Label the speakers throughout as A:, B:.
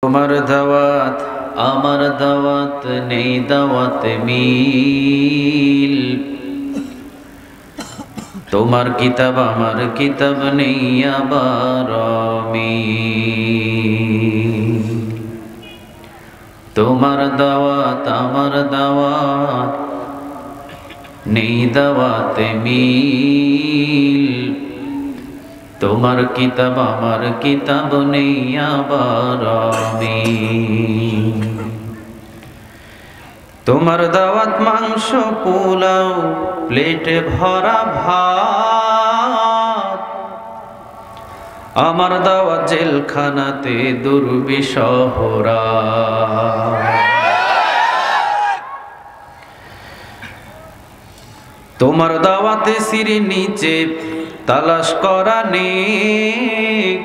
A: তোমার দাওয়াত আমার দাওয়াত নেই দাওয়াতে মিল, তোমার কিতাব আমার কিতাব নেই আবার মিল। তোমার দাওয়াত আমার দাওয়াত নেই দাওয়াতে মিল, তোমার কিতাব আমার কিতাব নেই আবার মিল। তোমার দাওয়াত মাংস পোলাও প্লেটে ভরা ভাত, আমার দাওয়াত জেলখানাতে দুর্বিষহ রাত। তোমার দাওয়াতে সিঁড়ি নিচে তালাশ করা নেক,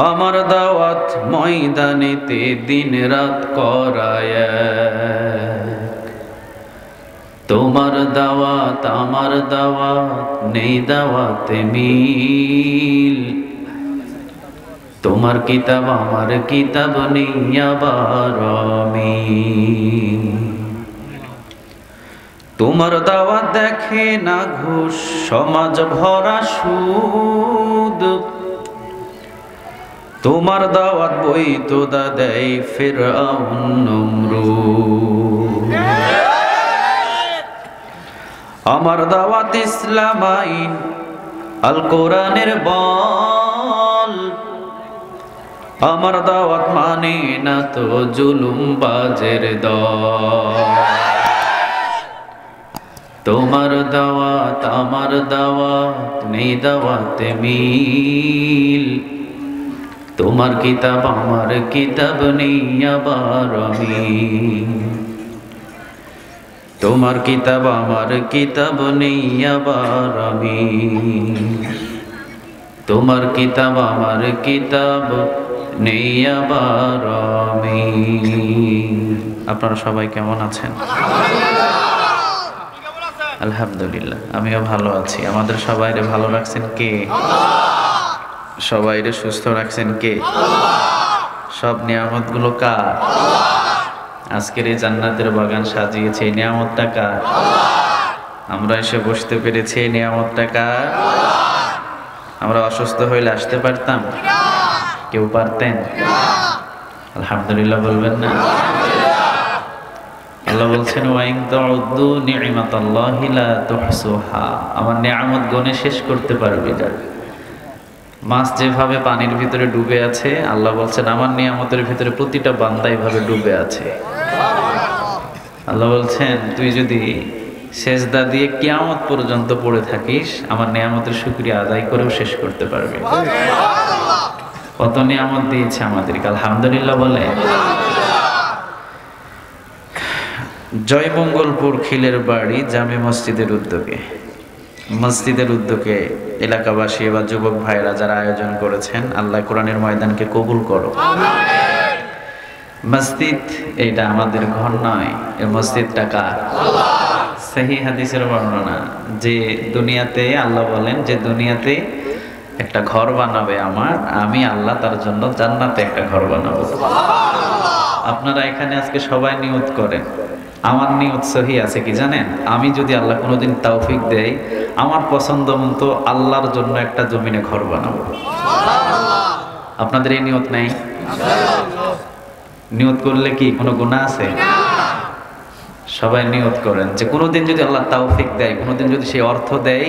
A: আমার দাওয়াত ময়দানেতে দিন রাত করায় এক। তোমার দাওয়াত আমার দাওয়াত নেই দাওয়াতে মিল, তোমার কিতাব আমার কিতাব নেই আবার মিল। তোমার দাওয়াত দেখে না ঘুষ সমাজ ভরা সুদ, তোমার দাওয়াত বৈধতা দেয় ফিরআউন নমরুদ। আমার দাওয়াত ইসলাম আইন আল কোরআনের বল, আমার দাওয়াত মানে না তো জুলুম বাজের দল। তোমার দাওয়াত আমার দাওয়াত নেই দাওয়াতে মিল, তোমার কিতাব আমার কিতাব নেই আবার মিল। তোমার কিতাব আমার কিতাব নেই আবার মিল, তোমার কিতাব আমার কিতাব নেই আবার মিল। আপনারা সবাই কেমন আছেন? আলহামদুলিল্লাহ, আমিও ভালো আছি। আমাদের সবাইরে ভালো রাখছেন কে? সবাইরে সুস্থ রাখছেন কে? সব নিয়ামত গুলো কার? আজকের এই জান্নাতের বাগান সাজিয়েছে এই নিয়ামতটা কার? আমরা এসে বসতে পেরেছি এই নিয়ামতটা কার? আমরা অসুস্থ হইলে আসতে পারতাম? কেউ পারতেন? আলহামদুলিল্লাহ বলবেন না? আল্লাহ বলছেন ওয়াইন তাউদ্দু নি'মাতাল্লাহি লা তুহসুহা, আমার নিয়ামত গণে শেষ করতে পারবি না। মাছ যেভাবে পানির ভিতরে ডুবে আছে, আল্লাহ বলছেন আমার নিয়ামতের ভিতরে প্রতিটা বান্দা এইভাবে ডুবে আছে। আল্লাহ বলছেন তুই যদি সেজদা দিয়ে কিয়ামত পর্যন্ত পড়ে থাকিস, আমার নিয়ামতের শুকরিয়া আদায় করেও শেষ করতে পারবি। কত নিয়ামত দিয়েছে আমাদেরকে, আলহামদুলিল্লাহ বলে। জয়মঙ্গলপুর খিলের বাড়ি জামে মসজিদের উদ্যোগে এলাকাবাসী বা যুবক ভাইরা যারা আয়োজন করেছেন, আল্লাহ কোরআনের ময়দানকে কবুল করো। মসজিদ এইটা আমাদের ঘর নয়, এই মসজিদটা কার? সহিহ হাদিসের বর্ণনা যে দুনিয়াতে আল্লাহ বলেন যে দুনিয়াতে একটা ঘর বানাবে আমার, আমি আল্লাহ তার জন্য জান্নাতে একটা ঘর বানাবো। আপনারা এখানে আজকে সবাই নিয়ত করেন, আমার নিয়ত সহি আছে কি জানেন? আমি যদি আল্লাহ কোনোদিন তৌফিক দেয়, আমার পছন্দ মতো আল্লাহর জন্য একটা জমিনে ঘর বানাবো। আপনাদের এই নিয়ত নাই? নিয়ত করলে কি কোনো গুনাহ আছে? সবাই নিয়ত করেন যে কোনোদিন যদি আল্লাহ তৌফিক দেয়, কোনোদিন যদি সেই অর্থ দেয়,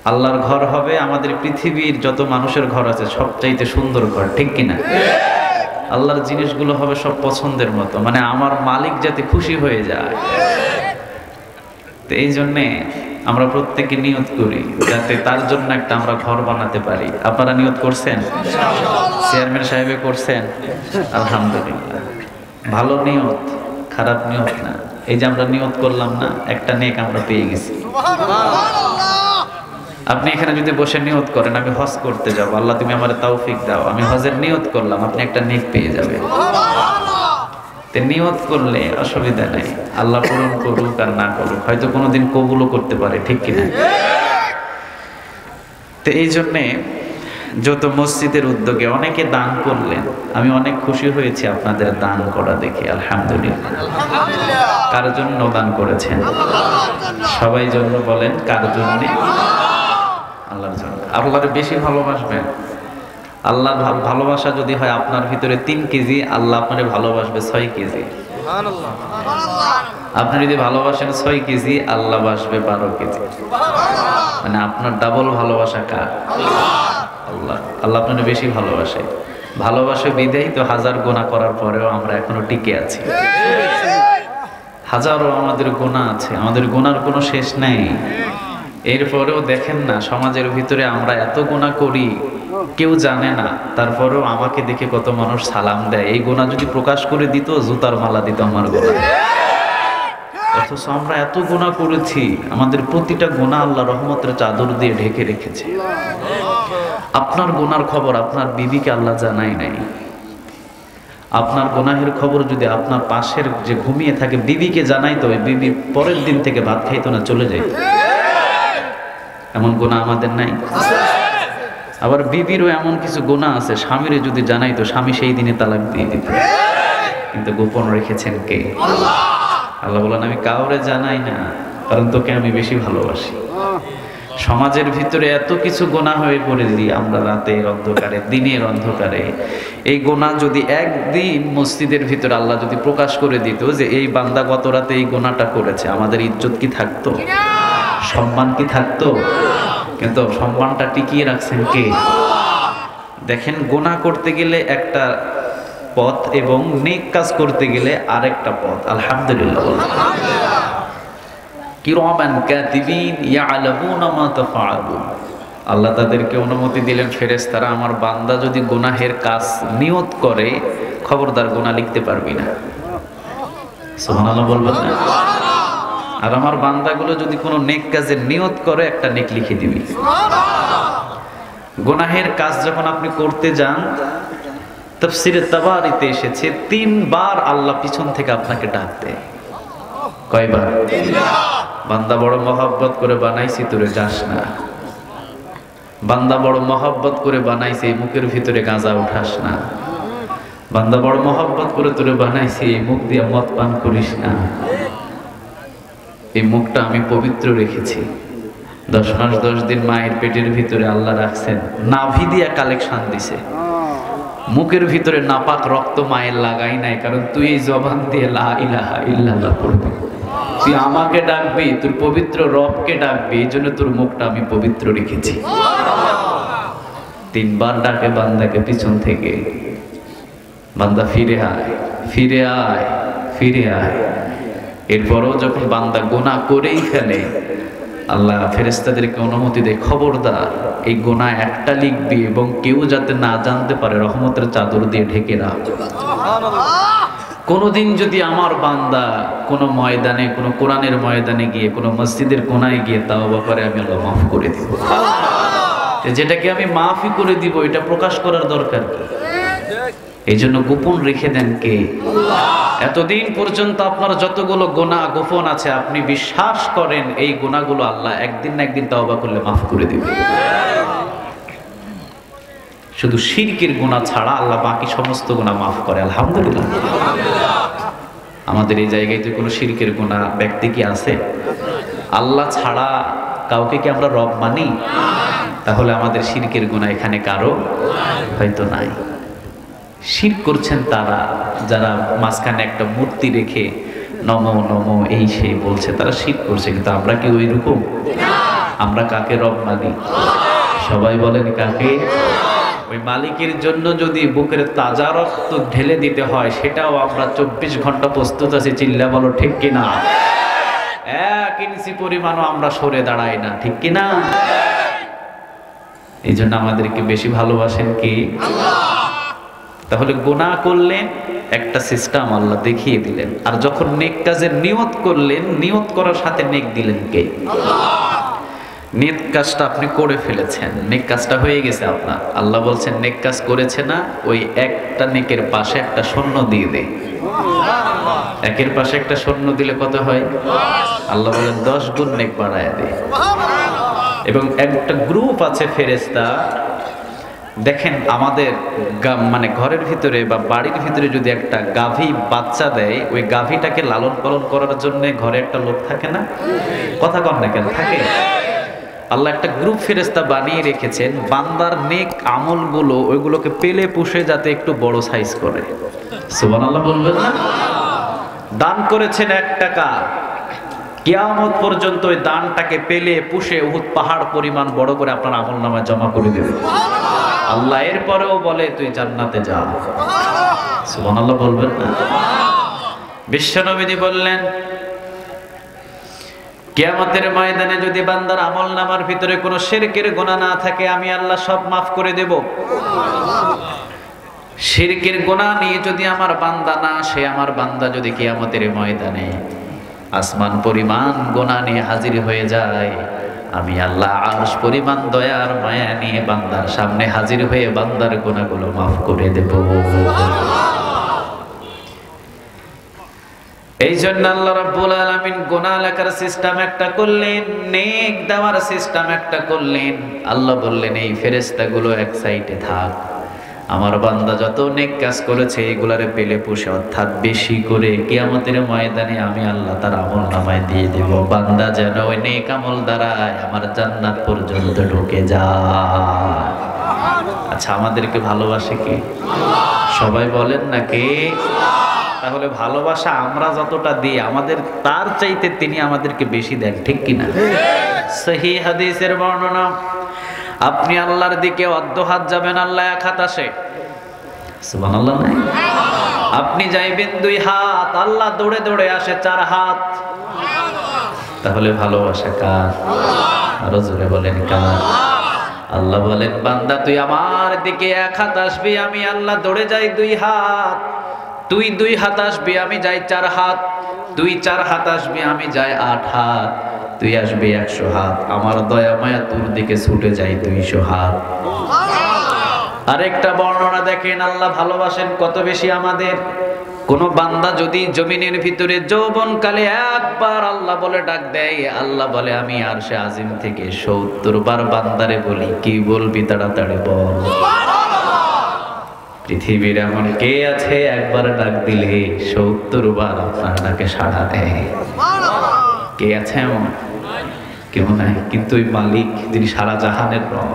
A: আল্লাহর ঘর হবে আমাদের পৃথিবীর যত মানুষের ঘর আছে সবচাইতে সুন্দর ঘর, ঠিক কিনা? আল্লাহর জিনিসগুলো হবে সব পছন্দের মতো, মানে আমার মালিক যাতে খুশি হয়ে যায়। তো এই জন্যে আমরা প্রত্যেকে নিয়ত করি যাতে তার জন্য একটা আমরা ঘর বানাতে পারি। আপনারা নিয়ত করছেন? চেয়ারম্যান সাহেবে করছেন? আলহামদুলিল্লাহ, ভালো নিয়ত, খারাপ নিয়ত না। এই যে আমরা নিয়ত করলাম না, একটা নেক আমরা পেয়ে গেছি। আপনি এখানে যদি বসে নিয়ত করেন আমি হজ করতে যাব, আল্লাহ তুমি আমার তৌফিক দাও, আমি হজের নিয়ত করলাম, আপনি একটা নেক পেয়ে যাবেন। তে নিয়ত করলে অসুবিধা নেই, আল্লাহ পূরণ করুক আর না করুক, হয়তো কোনোদিন কবুলও করতে পারে, ঠিক কিনা? তো এই জন্যে যত মসজিদের উদ্যোগে অনেকে দান করলেন, আমি অনেক খুশি হয়েছি আপনাদের দান করা দেখে, আলহামদুলিল্লাহ। কার জন্য দান করেছেন? সবাই জন্য বলেন, কার জন্য? আল্লাহর জন্য। আল্লাহর বেশি ভালোবাসবেন। আল্লাহর ভালোবাসা যদি হয় আপনার ভিতরে 3 কেজি, আল্লাহ আপনারে ভালোবাসবে 6 কেজি। আপনি যদি ভালোবাসেন 6 কেজি, আল্লাহ বাসবে 12 কেজি। মানে আপনার ডাবল ভালোবাসা কার? আল্লাহ। আল্লাহ আপনার বেশি ভালোবাসে। ভালোবাসে বিদেই তো হাজার গুনাহ করার পরেও আমরা এখনো টিকে আছি। হাজারো আমাদের গুনাহ আছে, আমাদের গুনার কোনো শেষ নেই। এরপরেও দেখেন না, সমাজের ভিতরে আমরা এত গুনাহ করি, কেউ জানে না, তারপরেও আমাকে দেখে কত মানুষ সালাম দেয়। এই গুনাহ যদি প্রকাশ করে দিত, জুতার মালা দিত আমার গুনাহ। অথচ আমরা এত গুনাহ করেছি, আমাদের প্রতিটা গুনাহ আল্লাহ রহমতের চাদর দিয়ে ঢেকে রেখেছে। আপনার গুনার খবর আপনার বিবিকে আল্লাহ জানাই নাই। আপনার গুনাহের খবর যদি আপনার পাশের যে ঘুমিয়ে থাকে বিবিকে জানাইতো, ওই বিবি পরের দিন থেকে ভাত খাইতো না, চলে যাইত। এমন গুনাহ আমাদের নাই? আবার বিবিরও এমন কিছু গুনাহ আছে, স্বামীরে যদি জানাইতো স্বামী সেই দিনে তালাক দিয়ে দিত। কিন্তু গোপন রেখেছেন কে? আল্লাহ বলেন, আমি কাউরে জানাই না, কারণ তোকে আমি বেশি ভালোবাসি। সমাজের ভিতরে এত কিছু গুনাহ হয়ে পড়েছি আমরা, রাতের অন্ধকারে, দিনের অন্ধকারে। এই গুনাহ যদি একদিন মসজিদের ভিতরে আল্লাহ যদি প্রকাশ করে দিত যে এই বান্দা গত রাতে এই গুনাহটা করেছে, আমাদের ইজ্জত কি থাকতো? সম্মান কি থাকতো? কিন্তু সম্মানটা টিকিয়ে রাখছেন কে? দেখেন, গুনাহ করতে গেলে একটা পথ এবং নেক কাজ করতে গেলে আরেকটা পথ। আলহামদুলিল্লাহ। কিরামান কাতিবিন ইয়ালামুনা মা তাফআলুন। আল্লাহ তাদেরকে অনুমতি দিলেন, ফেরেশতারা, আমার বান্দা যদি গুনাহের কাজ নিয়ত করে, খবরদার গুনাহ লিখতে পারবি না। সুবহানাল্লাহ বলবেন না? আর আমার বান্দাগুলো যদি কোনো নেক কাজের নিয়ত করে, একটা নেক লিখে দিবি। গুনাহের কাজ যখন আপনি করতে যান, তাফসীরে তাবারিতে এসেছে 3 বার আল্লাহ পিছন থেকে আপনাকে ডাক দেয়। কয়বার? 3 বার। বান্দা বড় মহব্বত করে বানাইছি, তোরে যাস না। বান্দা বড় মহব্বত করে বানাইছি, এই মুখের ভিতরে গাঁজা উঠাস না। বান্দা বড় মহব্বত করে তোরে বানাইছি, এই মুখ দিয়ে মদ পান করিস না। এই মুখটা আমি পবিত্র রেখেছি। 10 মাস 10 দিন মায়ের পেটের ভিতরে আল্লাহ রাখছেন, নাভি দিয়া কালেকশন দিছে। মুখের ভিতরে নাপাক রক্ত মায়ের লাগাই নাই, কারণ তুই এই জবান দিয়ে লা ইলাহা ইল্লাল্লাহ পড়বি। তুই আমাকে ডাকবি, তোর পবিত্র রবকে ডাকবি, এই জন্য তোর মুখটা আমি পবিত্র রেখেছি। 3 বার ডাকে বান্দাকে পিছন থেকে, বান্দা ফিরে আয়, ফিরে আয়, ফিরে আয়। এরপরও যখন বান্দা গুনাহ করেই ফেলে, আল্লাহ ফেরেশতাদেরকে অনুমতি দেয়, খবরদার এই গুনাহ একটা লিখবি এবং কেউ যাতে না জানতে পারে, রহমতের চাদর দিয়ে ঢেকে রাখ। কোনোদিন যদি আমার বান্দা কোনো ময়দানে, কোনো কোরআনের ময়দানে গিয়ে, কোনো মসজিদের কোনায় গিয়ে তাওবা করে, আমি আল্লাহ মাফ করে দিব। যেটাকে আমি মাফই করে দিব, এটা প্রকাশ করার দরকার কি? এই জন্য গোপন রেখে দেন কে? এতদিন পর্যন্ত আপনার যতগুলো গুনাহ গোপন আছে, আপনি বিশ্বাস করেন এই গুনাহগুলো আল্লাহ একদিন না একদিন তাওবা করলে মাফ করে দিবে। শুধু শিরকের গুনাহ ছাড়া আল্লাহ বাকি সমস্ত গুনাহ মাফ করে, আলহামদুলিল্লাহ। আমাদের এই জায়গায় তো কোনো শিরকের গুনাহ ব্যক্তি কি আছে? আল্লাহ ছাড়া কাউকে কি আমরা রব মানি? তাহলে আমাদের শিরকের গুনাহ এখানে কারো হয়তো নাই। শিরক করছেন তারা যারা মাঝখানে একটা মূর্তি রেখে নমো নমো এই সেই বলছে, তারা শিরক করছে। কিন্তু আমরা কি ওই রকম? আমরা কাকে রব মানি? সবাই বলেন কাকে? ওই মালিকের জন্য যদি বুকের তাজা রক্ত ঢেলে দিতে হয়, সেটাও আমরা 24 ঘন্টা প্রস্তুত আছি। চিল্লা বলো ঠিক কিনা? 1 ইঞ্চি পরিমাণও আমরা সরে দাঁড়াই না, ঠিক কিনা? এই জন্য আমাদেরকে বেশি ভালোবাসেন কি? তাহলে গুনাহ করলেন, একটা সিস্টেম আল্লাহ দেখিয়ে দিলেন। আর যখন নেক কাজের নিয়ত করলেন, নিয়ত করার সাথে নেক দিলেন কে? নেক কাজটা আপনি করে ফেলেছেন, নেক কাজটা হয়ে গেছে আপনার। আল্লাহ বলছেন, নেক কাজ করেছে না, ওই একটা নেকের পাশে একটা শূন্য দিয়ে দে। একের পাশে একটা শূন্য দিলে কত হয়? আল্লাহ বলেন 10 গুণ নেক বাড়ায় দে। এবং একটা গ্রুপ আছে ফেরেশতা, দেখেন আমাদের মানে ঘরের ভিতরে বা বাড়ির ভিতরে যদি একটা গাভী বাচ্চা দেয়, ওই গাভীটাকে লালন পালন করার জন্য ঘরে একটা লোক থাকে না? কথা কন না কেন? থাকে। আল্লাহ একটা গ্রুপ ফেরেশতা বানিয়ে রেখেছেন, বান্দার নেক আমলগুলো ওইগুলোকে পেলে পুষে যাতে একটু বড় সাইজ করে। সুবহানাল্লাহ বলবেন না? দান করেছেন 1 টাকা, কিয়ামত পর্যন্ত ওই দানটাকে পেলে পুষে উহুদ পাহাড় পরিমাণ বড় করে আপনার আমলনামায় জমা করে দেবে আল্লাহ। এরপরেও বলে তুই জান্নাতে যা। সুবহানাল্লাহ বলবেন না? বিশ্বনবী বললেন, কিয়ামতের ময়দানে যদি বান্দার আমলনামার ভিতরে কোনো শিরকের গুনাহ না থাকে, আমি আল্লাহ সব মাফ করে দেব। শিরকের গুনাহ নিয়ে যদি আমার বান্দা না আসে, আমার বান্দা যদি কিয়ামতের ময়দানে আসমান পরিমাণ গুনাহ নিয়ে হাজির হয়ে যায়, আমি আল্লাহ আরশ পরিমাণ দয়ার মায়া নিয়ে বান্দার সামনে হাজির হয়ে বান্দার গুনাহগুলো মাফ করে দেব। এই জন্য আল্লাহ রাব্বুল আলামিন গুনাহ লেখার সিস্টেম একটা করলেন, নেক দেওয়ার সিস্টেম একটা করলেন। আল্লাহ বললেন এই ফেরেশতাগুলো এক সাইডে থাক, আমার বান্দা যত নেক কাজ করেছে এগুলারে পেলে পুষে অর্থাৎ বেশি করে কিয়ামতের ময়দানে আমি আল্লাহ তার আমলনামায় দিয়ে দেব। বান্দা যেন ওই নেক আমল দ্বারায় আমার জান্নাত পর্যন্ত ঢুকে যায়। আচ্ছা, আমাদেরকে ভালোবাসে কে? সবাই বলেন না কে? তাহলে ভালোবাসা আমরা যতটা দিই, আমাদের তার চাইতে তিনি আমাদেরকে বেশি দেন, ঠিক কিনা? সহিহ হাদিসের বর্ণনা, আপনি আল্লাহর দিকে অর্ধ হাত যাবেন, আল্লাহ 1 হাত আসে। সুবহানাল্লাহ নাই? আপনি যাইবেন 2 হাত, আল্লাহ দৌড়ে দৌড়ে আসে 4 হাত। তাহলে ভালোবাসা কার? আরো জোরে বলেন কার? আল্লাহ বলেন, বান্দা তুই আমার দিকে 1 হাত আসবি, আমি আল্লাহ দৌড়ে যাই 2 হাত। তুই 2 হাত আসবি, আমি যাই 4 হাত। তুই 4 হাত আসবি, আমি যাই 8 হাত। তুই আসবি 100 হাত, আমার দয়া মায়া তোর দিকে ছুটে যায় 200 হাত। আরেকটা বর্ণনা দেখেন, আল্লাহ ভালোবাসেন কত বেশি আমাদের। কোন বান্দা যদি জমিনের ভিতরে যৌবনকালে একবার আল্লাহ বলে ডাক দেয়, আল্লাহ বলে আমি আরশে আজিম থেকে 70 বার বান্দারে বলি, কি বলবি তাড়াতাড়ি বল। পৃথিবীর এমন কে আছে একবার ডাক দিলে 70 বার আপনার ডাকে সাড়া দেয়? কে আছে এমন? কেউ নাই। কিন্তু ওই মালিক যিনি সারা জাহানের রব,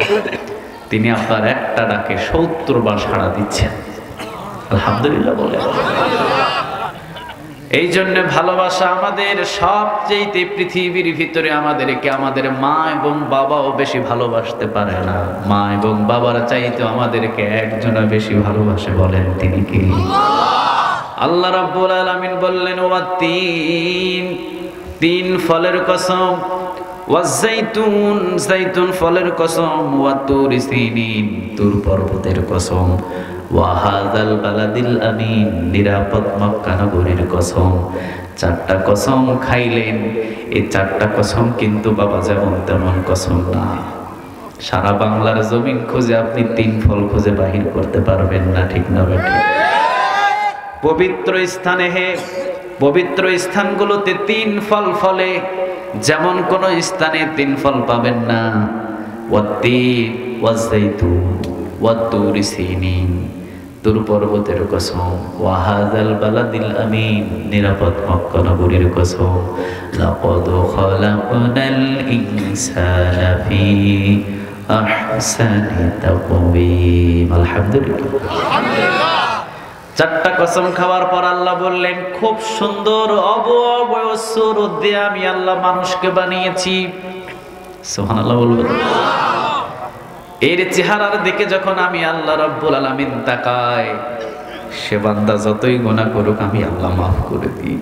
A: তিনি আপনার একটা ডাকে 70 বার সাড়া দিচ্ছেন। আলহামদুলিল্লাহ বলে। এই জন্য ভালোবাসা আমাদের সবচেয়ে, পৃথিবীর ভিতরে আমাদেরকে আমাদের মা এবং বাবাও বেশি ভালোবাসতে পারে না। মা এবং বাবার চাইতে আমাদেরকে একজনা বেশি ভালোবাসে। বলেন তিনি কি? আল্লাহ রাব্বুল আলামিন বললেন, ওয়াত-তিন, 3 ফলের কসম, ওয়াজ-যাইতুন, যাইতুন ফলের কসম, ওয়াত-তুর সিনিন, তুর পর্বতের কসম, ওয়া হাযাল বালাদিল আমিন, নিরাপদ মক্কা নগরীর কসম। 4টা কসম খাইলেন। এই 4টা কসম কিন্তু বাবা যেমন তেমন কসম না। সারা বাংলার জমিন খুঁজে আপনি 3 ফল খুঁজে বাহির করতে পারবেন না, ঠিক না বেঠিক? পবিত্র স্থানে, পবিত্র স্থানগুলোতে 3 ফল ফলে, যেমন কোন স্থানে 3 ফল পাবেন না। ওয়াত-তিন, ওয়াজ-যাইতুন, ওয়াত-তুর সিনিন, তুর পর্বতের কসম, ওয়া হাযাল বালাদিল আমিন, নিরাপদ মক্কা নগরীর কসম। লাকাদ খালাকনাল ইনসানা ফি আহসানি তাকওয়িম। আলহামদুলিল্লাহ। 4টা কসম খাওয়ার পর আল্লাহ বললেন, খুব সুন্দর অবয়ব সুরত দিয়ে আমি আল্লাহ মানুষকে বানিয়েছি। সুবহানাল্লাহ বলবেন। এর চেহারার দিকে যখন আমি আল্লাহ রাব্বুল আলামিন তাকাই, সে বান্দা যতই গুনাহ করুক আমি আল্লাহ মাফ করে দিই।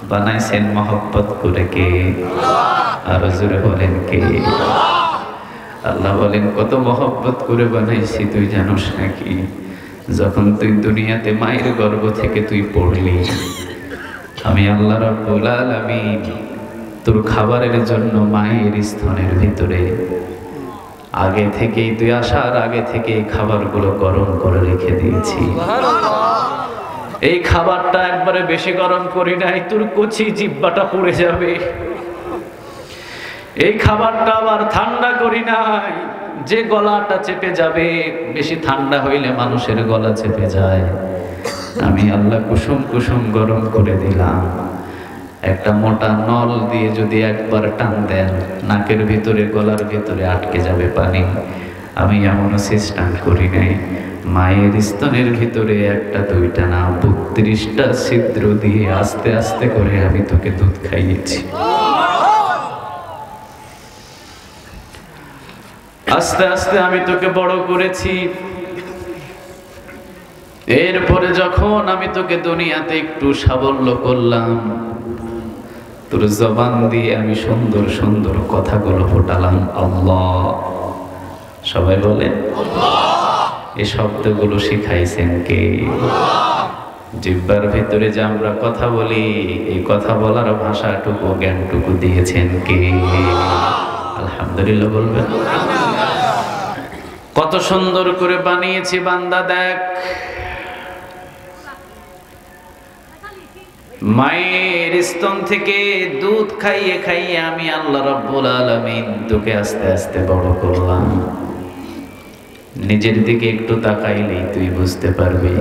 A: বানাইছেন মহব্বত করে কে? আরো জোরে বলেন কে? আল্লাহ বলেন, কত মহব্বত করে বানাইছি তুই জানোস নাকি? যখন তুই দুনিয়াতে মায়ের গর্ভ থেকে তুই পড়লি, আমি আল্লাহ রাব্বুল আলামিন তোর খাবারের জন্য মায়ের স্তনের ভিতরে আগে থেকেই, তুই আসার আগে থেকে খাবারগুলো গরম করে রেখে দিয়েছি। এই খাবারটা একবারে বেশি গরম করি নাই, তোর কচি জিহ্বাটা পুড়ে যাবে। এই খাবারটা আবার ঠান্ডা করি নাই, যে গলাটা চেপে যাবে, বেশি ঠান্ডা হইলে মানুষের গলা চেপে যায়। আমি আল্লাহ কুসুম কুসুম গরম করে দিলাম। একটা মোটা নল দিয়ে যদি একবার টান দেন, নাকের ভিতরে গলার ভিতরে আটকে যাবে পানি। আমি এমনও সিস্টেম করি নাই। মায়ের স্তনের ভিতরে একটা দুইটা না 32টা ছিদ্র দিয়ে আস্তে আস্তে করে আমি তোকে দুধ খাইয়েছি। আস্তে আস্তে আমি তোকে বড় করেছি। এরপরে যখন আমি তোকে দুনিয়াতে একটু সাবল্য করলাম, তোর জবান দিয়ে আমি সুন্দর সুন্দর কথাগুলো ফোটালাম। আল্লাহ, সবাই বলে এই শব্দগুলো শিখাইছেন কে? জিহ্বার ভিতরে যে আমরা কথা বলি, এই কথা বলার ভাষাটুকু জ্ঞানটুকু দিয়েছেন কে? আলহামদুলিল্লাহ বলবেন। কত সুন্দর করে বানিয়েছি বান্দা, দেখ। মায়ের স্তন থেকে দুধ খাইয়ে খাইয়ে আমি আল্লাহ রাব্বুল আলামিন তোকে আস্তে আস্তে বড় করলাম। নিজের দিকে একটু তাকাইলেই তুই বুঝতে পারবি।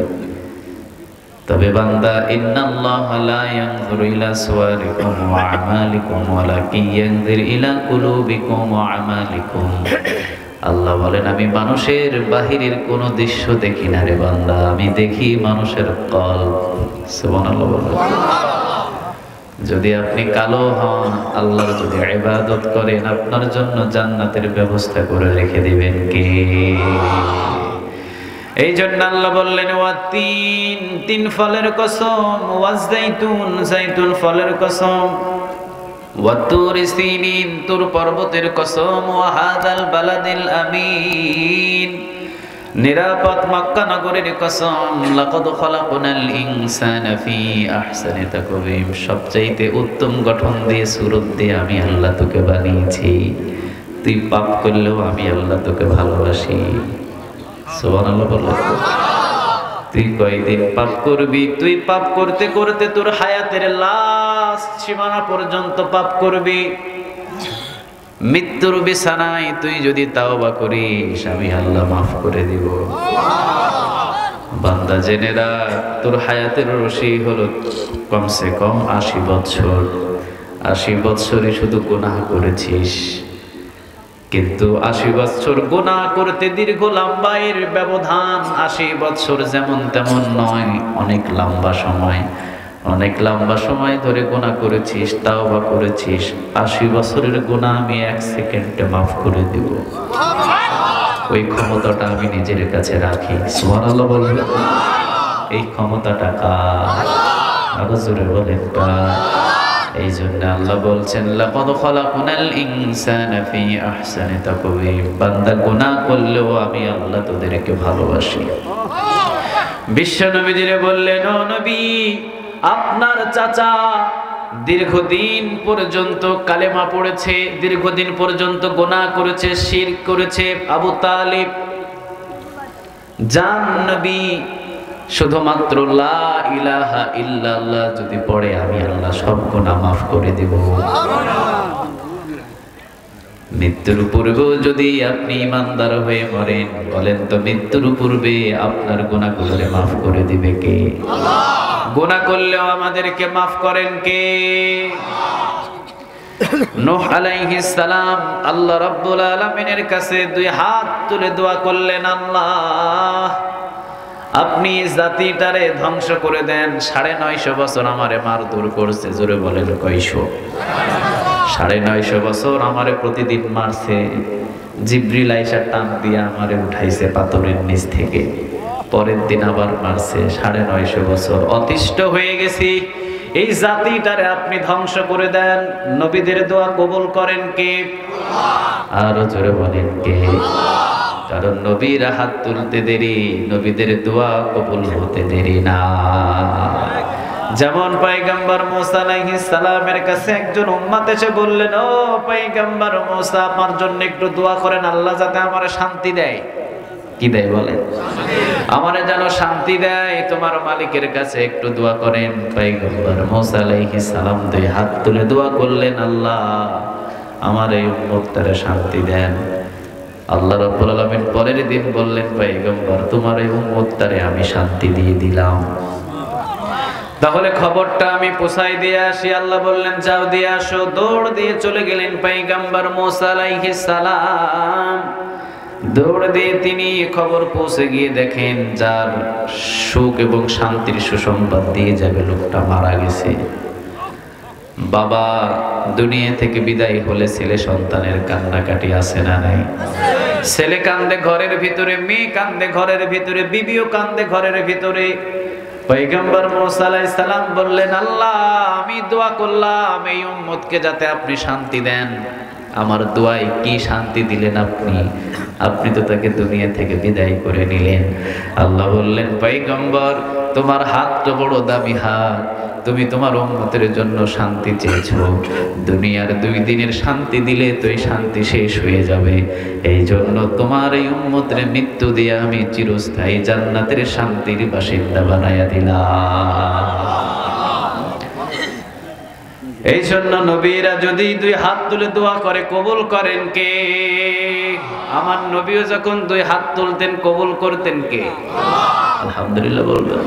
A: তবে বান্দা, ইন্নাল্লাহা লা ইয়ানজুরু ইলা সুওয়ারিকুম ওয়া আমালিকুম ওয়ালাকিন ইয়ানজুরু ইলা কুলুবিকুম ওয়া আমালিকুম। আল্লাহ বলেন, আমি মানুষের বাহিরের কোন দৃশ্য দেখি না রে বান্দা, আমি দেখি মানুষের কলব। সুবহানাল্লাহ বলেন। যদি আপনি কালো হন, আল্লাহর যদি ইবাদত করেন, আপনার জন্য জান্নাতের ব্যবস্থা করে রেখে দিবেন কে? এই জন্য আল্লাহ বললেন, ওয়াতিন, তিন ফলের কসম, ওয়াজাইতুন, জাইতুন ফলের কসম, ওয়াতুর সিনিন, তুর পর্বতের কসম, ওয়াহাদাল বালাদিল আমিন, নিরাপদ মক্কা নগরের কসম। লাকাদ খালাকনাল ইনসানা ফি আহসানি তাকওয়িম, সবচাইতে উত্তম গঠন দিয়ে, সুরত দিয়ে আমি আল্লাহ তোকে বানিয়েছি। তুই পাপ করলেও আমি আল্লাহ তোকে ভালোবাসি। সুবহানাল্লাহ বললেন। তুই কয়দিন পাপ করবি? তুই পাপ করতে করতে তোর হায়াতের লাস্ট সীমানা পর্যন্ত পাপ করবি। মৃত্যুর বিছানায় তুই যদি তাওবা করিস, আমি আল্লাহ মাফ করে দিব। বান্দা জেনে রাখ, তোর হায়াতের রশি হলো কমসে কম 80 বছর। 80 বছরে শুধু গুনাহ করেছিস, কিন্তু 80 বছর গুনাহ করতে দীর্ঘ লম্বা এর ব্যবধান। 80 বছর যেমন তেমন নয়, অনেক লম্বা সময়। অনেক লম্বা সময় ধরে গুনাহ করেছিস, তাওবা করেছিস। 80 বছরের গুনাহ আমি 1 সেকেন্ডে মাফ করে দিব। ওই ক্ষমতাটা আমি নিজের কাছে রাখি। সুবহানাল্লাহ বলবেন। এই ক্ষমতাটা কার? আরো জোরে বলেন কার? এই জন্য আল্লাহ বলছেন, লাকাদ খালাকনাল ইনসানা ফি আহসানি তাকওয়িম। বান্দা গুনাহ করলেও আমি আল্লাহ তোদেরকে ভালোবাসি। বিশ্ব নবীজিরে বললেন, ও নবী, আপনার চাচা দীর্ঘদিন পর্যন্ত কালেমা পড়েছে, দীর্ঘদিন পর্যন্ত গুনাহ করেছে, শিরক করেছে, আবু তালিব। জান নবী শুধুমাত্র লা ইলাহা ইল্লাল্লাহ যদি পড়ে, আমি আল্লাহ সব গুনাহ মাফ করে দেব। মৃত্যুর পূর্বেও যদি আপনি ইমানদার হয়ে মরেন, বলেন তো মৃত্যুর পূর্বে আপনার গুনাহগুলোরে মাফ করে দিবে কে? গুনাহ করলেও আমাদেরকে মাফ করেন কে? নূহ আলাইহিস সালাম আল্লাহ রাব্বুল আলামিনের কাছে 2 হাত তুলে দোয়া করলেন, আল্লাহ আপনি জাতিটারে ধ্বংস করে দেন। 950 বছর আমারে মার দূর করছে। জোরে বলেন কয়শো? 950 বছর আমারে প্রতিদিন মারছে। জিবরিল আইসা টান দিয়ে আমারে উঠাইছে পাথরের নিচ থেকে। পরের দিন আবার মারছে। 950 বছর অতিষ্ঠ হয়ে গেছি। এই জাতিটারে আপনি ধ্বংস করে দেন। নবীদের দোয়া কবুল করেন কে? আরো জোরে বলেন কে? কারণ নবীরা হাত তুলতে দেরি, নবীদের দোয়া কবুল হতে দেরি না। যেমন পয়গম্বর মুসা আলাইহিস সালামের কাছে একজন উম্মত এসে বললেন, ও পয়গম্বর মুসা, আমার জন্য একটু দোয়া করেন, আল্লাহ যাতে আমারে শান্তি দেয়। কি দেয় বলেন? আমারে যেন শান্তি দেয়, তোমার মালিকের কাছে একটু দোয়া করেন। পয়গম্বর মুসা আলাইহিস সালাম 2 হাত তুলে দোয়া করলেন, আল্লাহ আমার এই উম্মতটারে শান্তি দেন। আল্লাহ রাব্বুল আলামিন পরের দিন বললেন, পয়গম্বর তোমার এই উম্মতটারে আমি শান্তি দিয়ে দিলাম, তাহলে খবরটা আমি পৌঁছাই দিয়ে আসি। আল্লাহ বললেন যাও দিয়ে আসো। দৌড় দিয়ে চলে গেলেন পয়গম্বর মূসা আলাইহিস সালাম। দৌড় দিয়ে তিনি খবর পৌঁছে গিয়ে দেখেন যার সুখ এবং শান্তির সুসংবাদ দিয়ে যাবে লোকটা মারা গেছে। বাবা দুনিয়া থেকে বিদায় হলে ছেলে সন্তানের কান্নাকাটি আছে না নাই? ছেলে কান্দে ঘরের ভিতরে, মেয়ে কান্দে ঘরের ভিতরে, বিবিও কান্দে ঘরের ভিতরে। পয়গম্বর মূসা আলাইহিস সালাম বললেন, আল্লাহ আমি দোয়া করলাম এই উম্মতকে যাতে আপনি শান্তি দেন, আমার দোয়ায় কি শান্তি দিলেন আপনি? আপনি তো তাকে দুনিয়া থেকে বিদায় করে নিলেন। আল্লাহ বললেন, পয়গম্বর তোমার হাত তো বড় দামি হাত, তুমি তোমার উম্মতের জন্য শান্তি চেয়েছো, দুনিয়ার 2 দিনের শান্তি দিলে তো এই শান্তি শেষ হয়ে যাবে, এই জন্য তোমার এই উম্মতের মৃত্যু দিয়ে আমি চিরস্থায়ী জান্নাতের শান্তির বাসিন্দা বানায়া দিলাম। এই জন্য নবীরা যদি 2 হাত তুলে দোয়া করে কবুল করেন কে? আমার নবীও যখন 2 হাত তুলতেন কবুল করতেন কে? আলহামদুলিল্লাহ বলবেন।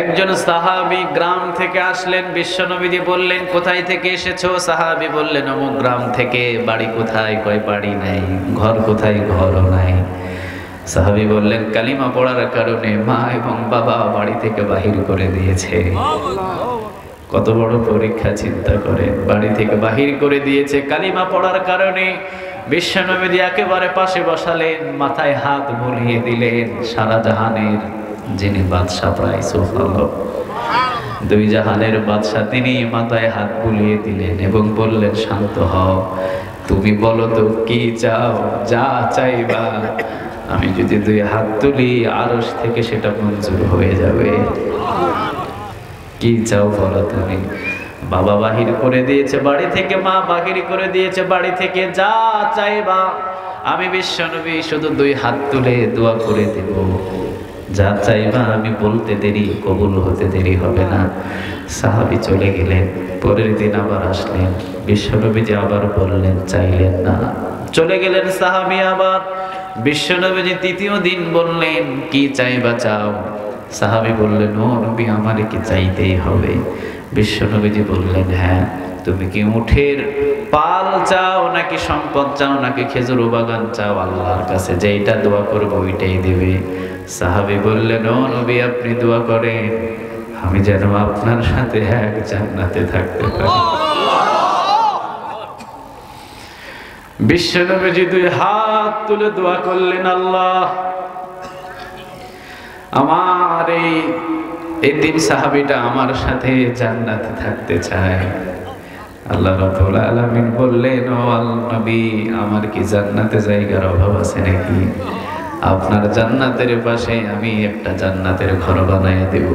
A: একজন সাহাবী গ্রাম থেকে আসলেন, বিশ্বনবীজি বললেন কোথায় থেকে এসেছো? সাহাবী বললেন অমুক গ্রাম থেকে। বাড়ি কোথায়? কয় বাড়ি নাই। ঘর কোথায়? ঘরও নাই। সাহাবী বললেন কালিমা পড়ার কারণে মা এবং বাবা বাড়ি থেকে বাহির করে দিয়েছে। কত বড় পরীক্ষা চিন্তা করে, বাড়ি থেকে বাহির করে দিয়েছে কালিমা পড়ার কারণে। বিশ্বনবী একেবারে পাশে বসালেন, মাথায় হাত বুলিয়ে দিলেন সারা জাহানের যিনি বাদশা, প্রায় সুবহানাল্লাহ 2 জাহানের বাদশা, তিনি মাথায় হাত বুলিয়ে দিলেন এবং বললেন শান্ত হও, তুমি বলো তো কি চাও, যা চাইবা আমি যদি 2 হাত তুলি আরশ থেকে সেটা মঞ্জুর হয়ে যাবে। কি চাও বলো তুমি? বাবা বাহির করে দিয়েছে বাড়ি থেকে, মা বাহির করে দিয়েছে বাড়ি থেকে, যা চাইবা আমি বিশ্বনবী শুধু 2 হাত তুলে দোয়া করে দেব, যা চাইবা আমি বলতে দেরি, কবুল হতে দেরি হবে না। সাহাবী চলে গেলেন। পরের দিন আবার আসলেন, বিশ্বনবীজি আবার বললেন, চাইলেন না, চলে গেলেন সাহাবী আবার। বিশ্বনবীজি 3য় দিন বললেন কি চাইবা চাও? সাহাবী বললেন ও নবী আমারে কি চাইতেই হবে? বিশ্বনবীজি বললেন হ্যাঁ, তুমি কি উঠের পাল চাও নাকি সম্পদ চাও নাকি খেজুর বাগান চাও? আল্লাহর কাছে যেইটা দোয়া করবো ওইটাই দিবে। সাহাবী বললেন ও নবী আপনি দোয়া করেন আমি যেন আপনার সাথে এক জান্নাতে থাকতে পারি। বিশ্বনবীজি 2 হাত তুলে দোয়া করলেন, আল্লাহ আমার এই এতিম সাহাবীটা আমার সাথে জান্নাতে থাকতে চায়। আল্লাহ রাব্বুল আলামিন বললেন ও নবী আমার কি জান্নাতে জায়গার অভাব আছে নাকি? আপনার জান্নাতের পাশে আমি একটা জান্নাতের ঘর বানায় দেব।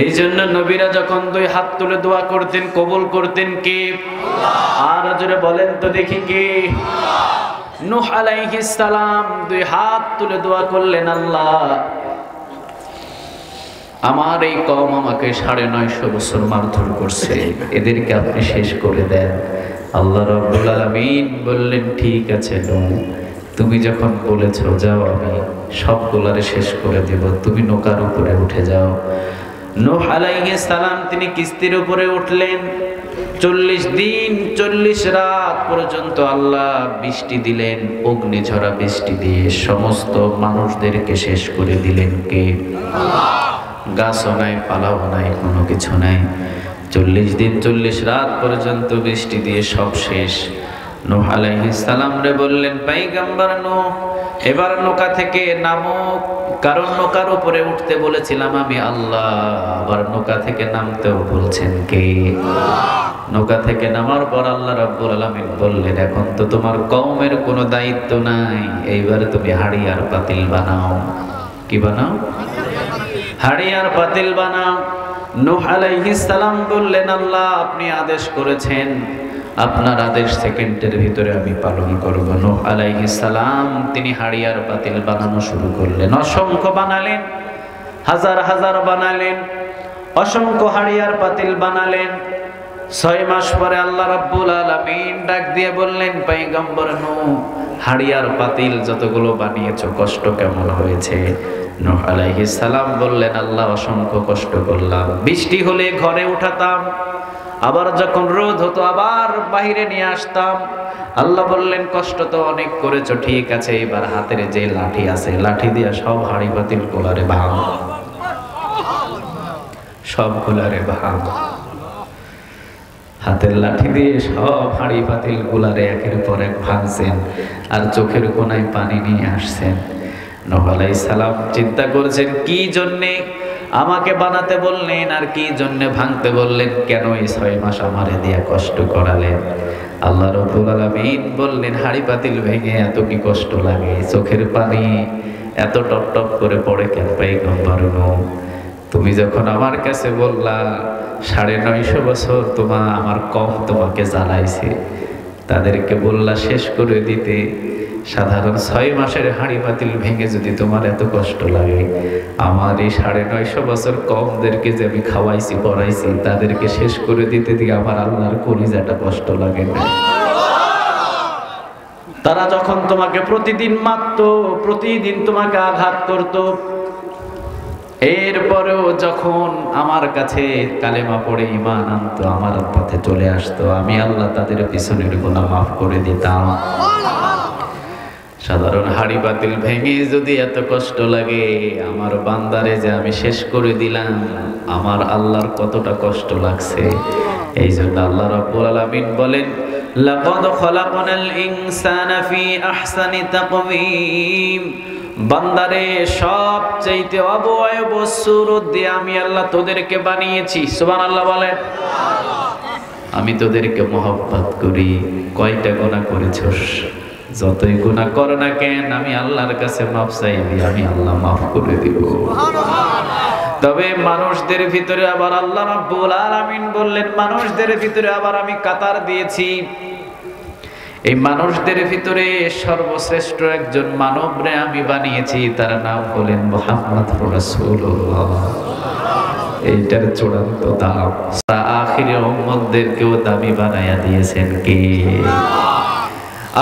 A: এই জন্য নবীরা যখন 2 হাত তুলে দোয়া করতেন কবুল করতেন কে? আর জোরে বলেন তো দেখি কে? নূহ আলাইহিস সালাম 2 হাত তুলে দোয়া করলেন, আল্লাহ আমার এই কওম আমাকে 950 বছর মারধর করছে, এদেরকে আপনি শেষ করে দেন। আল্লাহ রাব্বুল আলামিন বললেন ঠিক আছে নূহ, তুমি যখন বলেছো যাও আমি সবগুলারে শেষ করে দেব, তুমি নৌকার উপরে উঠে যাও। নূহ আলাইহিস সালাম তিনি কিস্তির উপরে উঠলেন। 40 দিন 40 রাত পর্যন্ত আল্লাহ বৃষ্টি দিলেন, অগ্নিঝরা বৃষ্টি দিয়ে সমস্ত মানুষদেরকে শেষ করে দিলেন কে? গাছও নাই, পালাও নাই, কোনো কিছু নাই। 40 দিন 40 রাত পর্যন্ত বৃষ্টি দিয়ে সব শেষ। নূহ আলাইহিস সালাম রে বললেন পয়গম্বর নূহ এবার নৌকা থেকে নামো, কারণ নৌকার উপরে উঠতে বলেছিলাম আমি আল্লাহ, আবার নৌকা থেকে নামতেও বলছেন কে? নৌকা থেকে নামার পর আল্লাহ রাব্বুল আলামিন বললেন এখন তো তোমার কওমের কোনো দায়িত্ব নাই, এইবার তুমি হাড়ি আর পাতিল বানাও। কি বানাও? হাড়ি আর পাতিল বানাও। নূহ আলাইহিস সালাম বললেন আল্লাহ আপনি আদেশ করেছেন, আপনার আদেশ সেকেন্ডের ভিতরে আমি পালন করব। নূহ আলাইহিস সালাম তিনি হাড়ি আর পাতিল বানানো শুরু করলেন। অসংখ্য বানালেন, হাজার হাজার বানালেন, অসংখ্য হাড়ি আর পাতিল বানালেন। 6 মাস পরে আল্লাহ রাব্বুল আলামিন ডাক দিয়ে বললেন, পয়গম্বর নূহ, হাড়িয়ার পাতিল যতগুলো বানিয়েছো কষ্ট কেমন হয়েছে? নূহ আলাইহিস সালাম বললেন, আল্লাহ অসংখ্য কষ্ট করলাম। বৃষ্টি হলে ঘরে উঠাতাম, আবার যখন রোদ হতো আবার বাইরে নিয়ে আসতাম। আল্লাহ বললেন, কষ্ট তো অনেক করেছো, ঠিক আছে, এবার হাতের যে লাঠি আছে লাঠি দিয়ে সব হাড়ি পাতিল গোলারে ভাঙ, সব গোলারে ভাঙ। হাতের লাঠি দিয়ে সব হাড়ি পাতিল গোলারে একের পর এক ভাঙছেন, আর চোখের কোনায় পানি নিয়ে আসছেন। নূহ আলাইহিস সালাম চিন্তা করেছেন, কি জন্যে আমাকে বানাতে বললেন আর কি জন্য ভাঙতে বললেন, কেন এই 6 মাস আমারে দিয়া কষ্ট করালেন? আল্লাহ রাব্বুল আলামিন বললেন, হাড়ি পাতিল ভেঙে এত কি কষ্ট লাগে? চোখের পানি এত টপ টপ করে পড়ে কেন পয়গম্বর নূহ? তুমি যখন আমার কাছে বললা 950 বছর আমার কম তোমাকে জ্বালাইছে, তাদেরকে বললা শেষ করে দিতে, সাধারণ 6 মাসের হাড়ি পাতিল ভেঙে যদি তোমার এত কষ্ট লাগে, আমার এই 950 বছর কমদেরকে যে আমি খাওয়াইছি পড়াইছি তাদেরকে শেষ করে দিতে দিয়ে আমার আল্লাহর কলিজাটা কষ্ট লাগে না? তারা যখন তোমাকে প্রতিদিন মারতো, প্রতিদিন তোমাকে আঘাত করতো, এরপরেও যখন আমার কাছে কালেমা পড়ে ঈমান আনতো, আমার পথে চলে আসতো, আমি আল্লাহ তাদের পিছনের গুনাহ মাফ করে দিতাম। সাধারণ হাড়ি পাতিল ভেঙে যদি এত কষ্ট লাগে, আমার বান্দারে যে আমি শেষ করে দিলাম, আমার আল্লাহর কতটা কষ্ট লাগছে। এই জন্য আল্লাহ রাব্বুল আলামিন বলেন, লাকাদ খালাকনাল ইনসানা ফি আহসানি তাকওয়িম, বান্দারে সবচাইতে অবয়ব সুরত দিয়ে আমি আল্লাহ তোদেরকে বানিয়েছি। সুবহানাল্লাহ বলেন। আমি তোদেরকে মহব্বত করি। কয়টা গুনাহ করেছস? যতই গুনাহ কর না কেন, আমি আল্লাহর কাছে মাফ চাইবি, আমি আল্লাহ মাফ করে দিব। তবে মানুষদের ভিতরে আবার আল্লাহ রাব্বুল আলামিন বললেন, মানুষদের ভিতরে আবার আমি কাতার দিয়েছি। এই মানুষদের ভিতরে সর্বশ্রেষ্ঠ একজন মানবরে আমি বানিয়েছি, তার নাম হলেন মুহাম্মদুর রাসূলুল্লাহ। এইটার চূড়ান্ত দাম আখিরের উম্মতদেরকেও দামি বানায়া দিয়েছেন কে?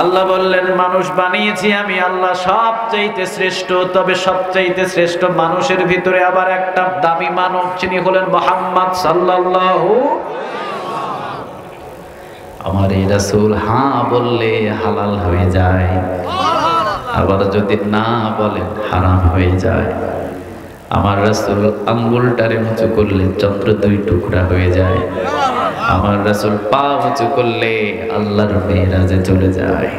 A: আল্লাহ বললেন, মানুষ বানিয়েছি আমি আল্লাহ সবচাইতে শ্রেষ্ঠ। তবে সবচাইতে শ্রেষ্ঠ মানুষের ভিতরে আবার একটা দামি মানব, যিনি হলেন মুহাম্মদ সাল্লাল্লাহু। আমার এই রাসূল হ্যাঁ বললে হালাল হয়ে যায়, আবার যদি না বলেন হারাম হয়ে যায়। আমার রাসূল আঙ্গুলটারে উঁচু করলে চন্দ্র 2 টুকরা হয়ে যায়। আমার রাসূল পা উঁচু করলে আল্লাহর মেরাজে চলে যায়।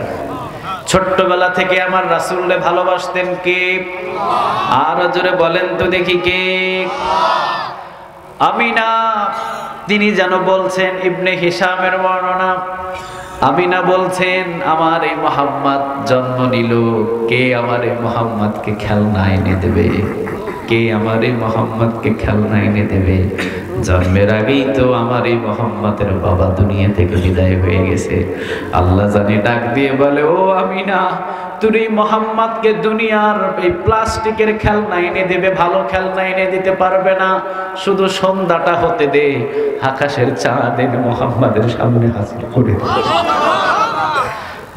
A: ছোট্টবেলা থেকে আমার রাসূলকে ভালোবাসতেন কে? আর জোরে বলেন তো দেখি কে? আমিনা। তিনি যেন বলছেন, ইবনে হিশামের বর্ণনা, আমিনা বলছেন, আমার এই মুহাম্মদ জন্ম নিল, কে আমার এই মুহাম্মদকে খেলনা এনে দেবে? কে আমার এই মুহাম্মদকে খেলনা এনে দেবে? জন্মের আগেই তো আমার এই মুহাম্মদের বাবা দুনিয়া থেকে বিদায় হয়ে গেছে। আল্লাহ জানি ডাক দিয়ে বলে, ও আমিনা, তুই এই মুহাম্মদকে দুনিয়ার এই প্লাস্টিকের খেলনা এনে দেবে, ভালো খেলনা এনে দিতে পারবে না। শুধু সন্ধ্যাটা হতে দে, আকাশের চাঁদ এনে মুহাম্মদের সামনে হাজির করে দেব।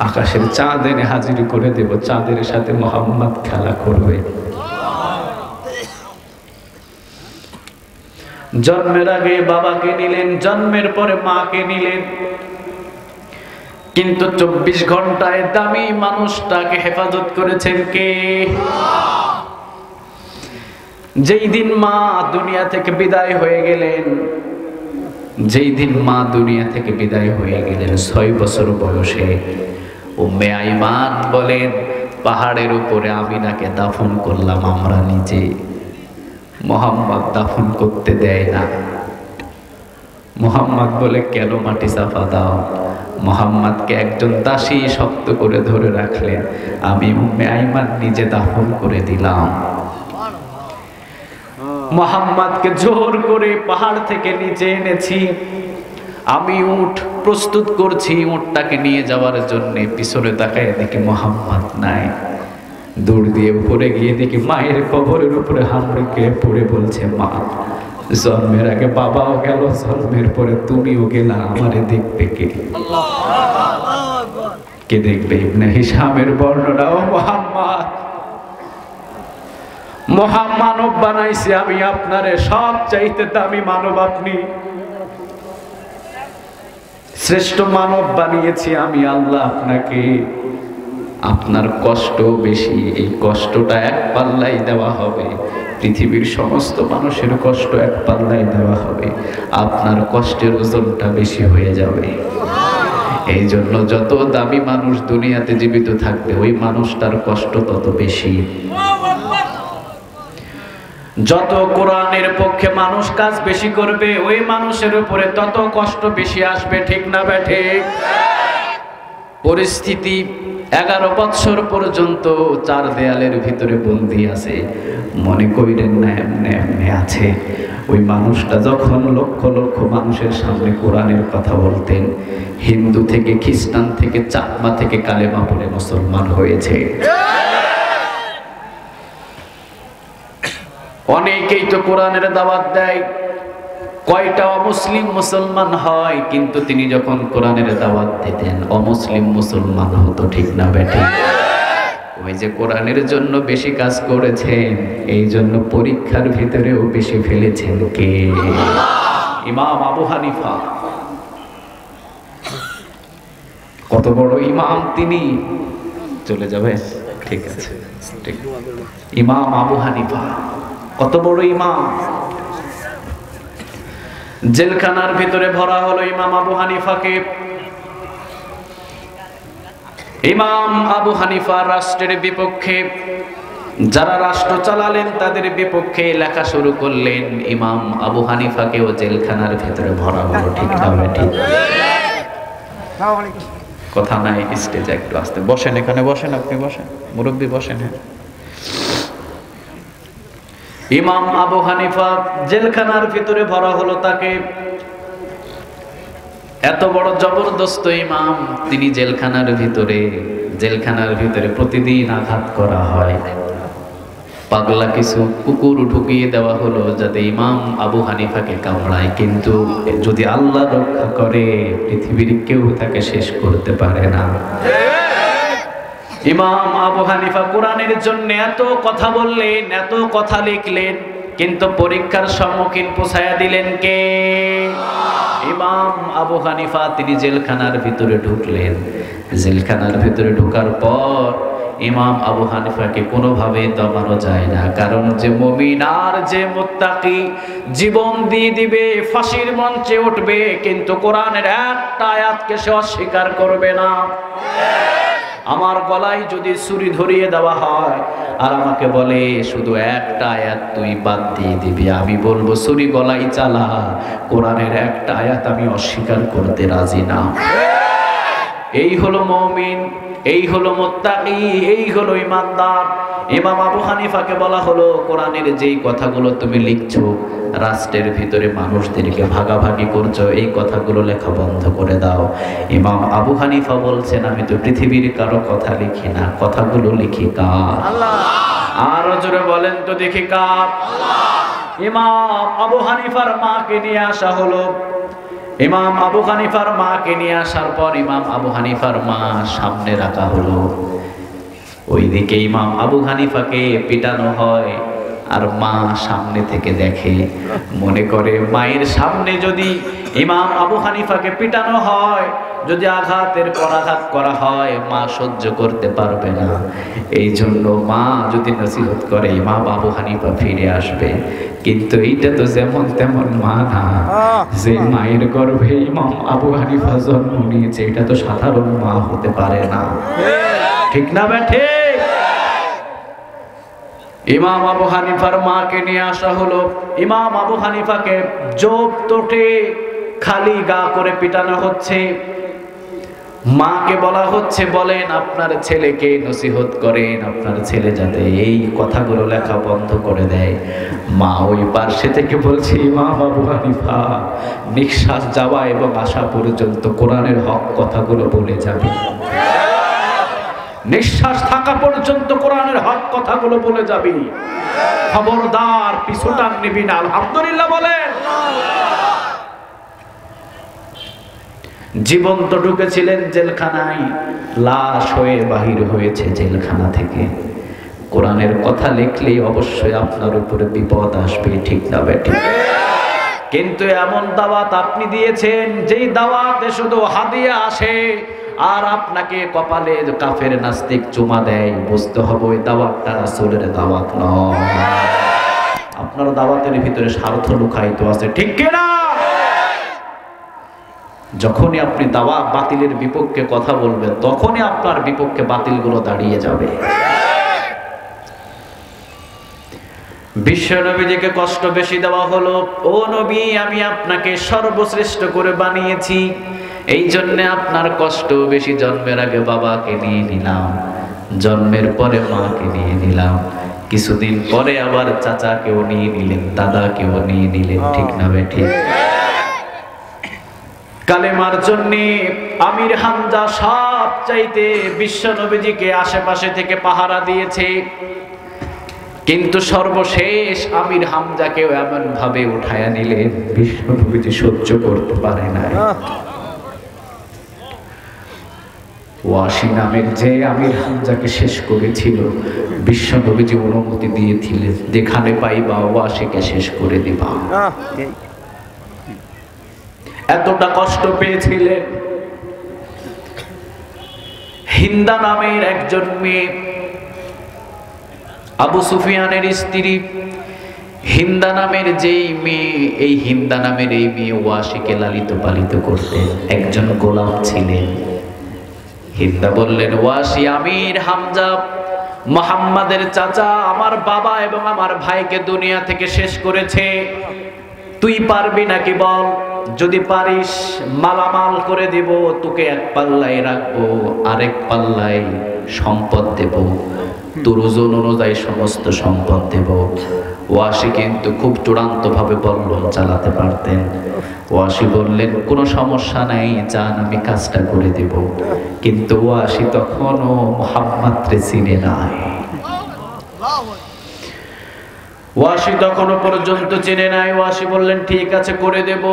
A: আকাশের চাঁদ এনে হাজির করে দেব, চাঁদের সাথে মুহাম্মদ খেলা করবে। জন্মের আগে বাবাকে নিলেন, জন্মের পরে মাকে নিলেন, কিন্তু 24 ঘন্টায় দামি মানুষটাকে হেফাজত করেছেন কে? যেই দিন মা দুনিয়া থেকে বিদায় হয়ে গেলেন, যেই দিন মা দুনিয়া থেকে বিদায় হয়ে গেলেন 6 বছর বয়সে, উম্মে আইমান বলেন, পাহাড়ের উপরে আমিনাকে দাফন করলাম আমরা নিজে। মুহাম্মদ দাফন করতে দেয় না। মুহাম্মদ বলে, কেন মাটি চাপা দাও? মুহাম্মদকে একজন দাসী শক্ত করে ধরে রাখলেন, আমি উম্মে আইমান নিজে দাফন করে দিলাম। মুহাম্মদকে জোর করে পাহাড় থেকে নিচে এনেছি। আমি উট প্রস্তুত করছি উটটাকে নিয়ে যাওয়ার জন্য, পিছনে তাকায় দেখি মুহাম্মদ নাই। দৌড় দিয়ে উপরে গিয়ে দেখি মায়ের কবরের উপরে হামড়ে পড়ে বলছে, মা জন্মের আগে বাবাও গেল, জন্মের পরে তুমিও গেলা, আমারে দেখবে কে? কে দেখবে? ইবনে হিশামের বর্ণনা, ও মুহাম্মদ, মহামানব বানাইছি আমি আপনারে, সব চাইতে দামি মানব আপনি, শ্রেষ্ঠ মানব বানিয়েছি আমি আল্লাহ আপনাকে। আপনার কষ্ট বেশি, এই কষ্টটা এক পাল্লাই দেওয়া হবে, পৃথিবীর সমস্ত মানুষের কষ্ট এক পাল্লাই দেওয়া হবে, আপনার কষ্টের ওজনটা বেশি হয়ে যাবে। এই জন্য যত দামি মানুষ দুনিয়াতে জীবিত থাকবে, ওই মানুষটার কষ্ট তত বেশি। যত কোরআনের পক্ষে মানুষ কাজ বেশি করবে, ওই মানুষের উপরে তত কষ্ট বেশি আসবে, ঠিক না ঠিক? পরিস্থিতি 11 বছর পর্যন্ত 4 দেয়ালের ভিতরে বন্দী আছে, মনে কইরেন না এমনি এমনি আছে। ওই মানুষটা যখন লক্ষ লক্ষ মানুষের সামনে কোরআনের কথা বলতেন, হিন্দু থেকে খ্রিস্টান থেকে চাকমা থেকে কালেমা পড়ে মুসলমান হয়েছে। অনেকেই তো কোরআনের দাওয়াত দেয়, কয়টা অমুসলিম মুসলমান হয়, কিন্তু তিনি যখন কোরআনের দাওয়াত দিতেন অমুসলিম মুসলমান হতো, ঠিক না বেঠিক? ওই যে কোরআনের জন্য বেশি কাজ করেছেন, এই জন্য পরীক্ষার ভিতরেও বেশি ফেলেছেন কে? ইমাম আবু হানিফা। কত বড় ইমাম তিনি! চলে যাবে? ঠিক আছে, ঠিক। ইমাম আবু হানিফা কত বড় ইমাম! জেলখানার ভিতরে ভরা হলো ইমাম আবু হানিফাকে। ইমাম আবু হানিফা রাষ্ট্রের বিপক্ষে, যারা রাষ্ট্র চালালেন তাদের বিপক্ষে লেখা শুরু করলেন। ইমাম আবু হানিফাকেও জেলখানার ভিতরে ভরা হলো, ঠিক না ঠিক? কথা নাই, স্টেজে একটু আসতে বসেন, এখানে বসেন, আপনি বসেন, মুরব্বী বসেন। ইমাম আবু হানিফা জেলখানার ভিতরে ভরা হলো তাকে। এত বড় জবরদস্ত ইমাম, তিনি জেলখানার ভিতরে প্রতিদিন আঘাত করা হয়। পাগলা কিছু কুকুর ঢুকিয়ে দেওয়া হলো যাতে ইমাম আবু হানিফাকে কামড়ায়, কিন্তু যদি আল্লাহ রক্ষা করে পৃথিবীর কেউ তাকে শেষ করতে পারে না। ইমাম আবু হানিফা কোরআনের জন্য এত কথা বললেন, এত কথা লিখলেন, কিন্তু পরীক্ষার সম্মুখীন পৌঁছায়া দিলেন কে? ইমাম আবু হানিফা। তিনি জেলখানার ভিতরে ঢুকলেন। জেলখানার ভিতরে ঢোকার পর ইমাম আবু হানিফাকে কোনোভাবে দমানো যায় না, কারণ যে মুমিন আর যে মুত্তাকি জীবন দিয়ে দিবে, ফাঁসির মঞ্চে উঠবে, কিন্তু কোরআনের একটা আয়াতকে সে অস্বীকার করবে না। আমার গলায় যদি ছুরি ধরিয়ে দেওয়া হয় আর আমাকে বলে শুধু একটা আয়াত তুই বাদ দিয়ে দিবি, আমি বলবো ছুরি গলায় চালা, কোরআনের একটা আয়াত আমি অস্বীকার করতে রাজি না। এই হলো মুমিন, এই হলো মুত্তাকি, এই হলো ইমানদার। ইমাম আবু হানিফাকে বলা হলো কোরআনের যেই কথাগুলো তুমি লিখছো, রাষ্ট্রের ভিতরে মানুষদেরকে ভাগাভাগি করছো, এই কথাগুলো লেখা বন্ধ করে দাও। ইমাম আবু হানিফা বলছেন আমি তো পৃথিবীর কারো কথা লিখি না, কথাগুলো লিখি কার? আল্লাহ। আর জোরে বলেন তো দেখি কার? আল্লাহ। ইমাম আবু হানিফার মাকে নিয়ে আসা হলো। ইমাম আবু হানিফার মাকে নিয়ে আসার পর ইমাম আবু হানিফার মা সামনে রাখা হলো। ওইদিকে ইমাম আবু হানিফাকে পিটানো হয় আর মা সামনে থেকে দেখে, মনে করে মায়ের সামনে যদি ইমাম আবু হানিফাকে পিটানো হয়, যদি আঘাতের পর আঘাত করা হয়, মা সহ্য করতে পারবে না। এই জন্য মা যদি নসিহত করে ইমাম আবু হানিফা ফিরে আসবে। কিন্তু এইটা তো যেমন তেমন মা না, যে মায়ের গর্ভে ইমাম আবু হানিফা জন্ম নিয়েছে, এটা তো সাধারণ মা হতে পারে না, ঠিক না বেঠে? ইমাম আবু হানিফার মাকে নিয়ে আসা হলো। ইমাম আবু হানিফাকে জোব তোটে খালি গা করে পিটানো হচ্ছে। মাকে বলা হচ্ছে বলেন আপনার ছেলেকে নসিহত করেন, আপনার ছেলে যাতে এই কথাগুলো লেখা বন্ধ করে দেয়। মা ওই পার্শ্বে থেকে বলছে ইমাম আবু হানিফা নিঃশ্বাস যাওয়া এবং আসা পর্যন্ত কোরআনের হক কথাগুলো বলে যাবে। নিঃশ্বাস থাকা পর্যন্ত কোরআনের হক কথাগুলো বলে যাবি, খবরদার পিছুটান নিবি না। আলহামদুলিল্লাহ বলেন। জীবন্ত ঢুকেছিলেন জেলখানায়, লাশ হয়ে বাহির হয়েছে জেলখানা থেকে। কোরআনের কথা লিখলে অবশ্যই আপনার উপরে বিপদ আসবে, ঠিক না বেঠিক? কিন্তু এমন দাওয়াত আপনি দিয়েছেন যেই দাওয়াতে শুধু হাদিয়া আসে আর আপনাকে কপালে কাফের নাস্তিক চুমা দেয়, বুঝতে হবে ওই দাওয়াতটা রাসূলের দাওয়াত নয়। আপনার দাওয়াতের ভিতরে স্বার্থ লুকায়িত আছে, ঠিক কিনা? যখনই আপনি দাওয়াত বাতিলের বিপক্ষে কথা বলবেন, তখনই আপনার বিপক্ষে বাতিলগুলো দাঁড়িয়ে যাবে। বিশ্ব নবীজিকে কষ্ট বেশি দেওয়া হলো। ও নবী, আমি আপনাকে সর্বশ্রেষ্ঠ করে বানিয়েছি, এই জন্য আপনার কষ্ট বেশি। জন্মের আগে বাবাকে নিয়ে নিলাম, জন্মের পরে মাকে নিয়ে নিলাম, কিছুদিন পরে আবার চাচাকেও নিয়ে নিলেন, দাদাকেও নিয়ে নিলেন, ঠিক না বেঠিক? কালেমার জন্য আমির হামজা সব চাইতে বিশ্ব নবীজিকে আশেপাশে থেকে পাহারা দিয়েছে, কিন্তু সর্বশেষ আমির হামজাকেও এমন ভাবে উঠায়া নিলেন বিশ্ব নবীজি সহ্য করতে পারে না। ওয়াসি নামের যে আমির হামজাকে শেষ করেছিল, বিশ্ব নবীজি অনুমতি দিয়েছিলেন, যেখানে পাইবা ওয়াসিকে শেষ করে দিবা। এতটা কষ্ট পেয়েছিলেন। হিন্দা নামের একজন মেয়ে, আবু সুফিয়ানের স্ত্রী হিন্দা নামের যেই মেয়ে, এই হিন্দা নামের এই মেয়ে ওয়াসিকে লালিত পালিত করতেন, একজন গোলাম ছিলেন। হিন্দা বললেন, ওয়াসি আমির হামজা মুহাম্মাদের চাচা আমার বাবা এবং আমার ভাইকে দুনিয়া থেকে শেষ করেছে, তুই পারবি নাকি বল? যদি পারিস মালামাল করে দেব, তোকে এক পাল্লায় রাখবো, আরেক পাল্লায় সম্পদ দেব, তোর ওজন অনুযায়ী সমস্ত সম্পদ দেব। ওয়াসি কিন্তু খুব চূড়ান্ত ভাবে বললেন চালাতে পারতেন। ওয়াসি বললেন, কোনো সমস্যা নাই, যান আমি কাজটা করে দেব। কিন্তু ওয়াসি তখনও মুহাম্মাদকে চিনে নাই। ওয়াসি তখনও পর্যন্ত চিনে নাই। ওয়াসি বললেন, ঠিক আছে করে দেব।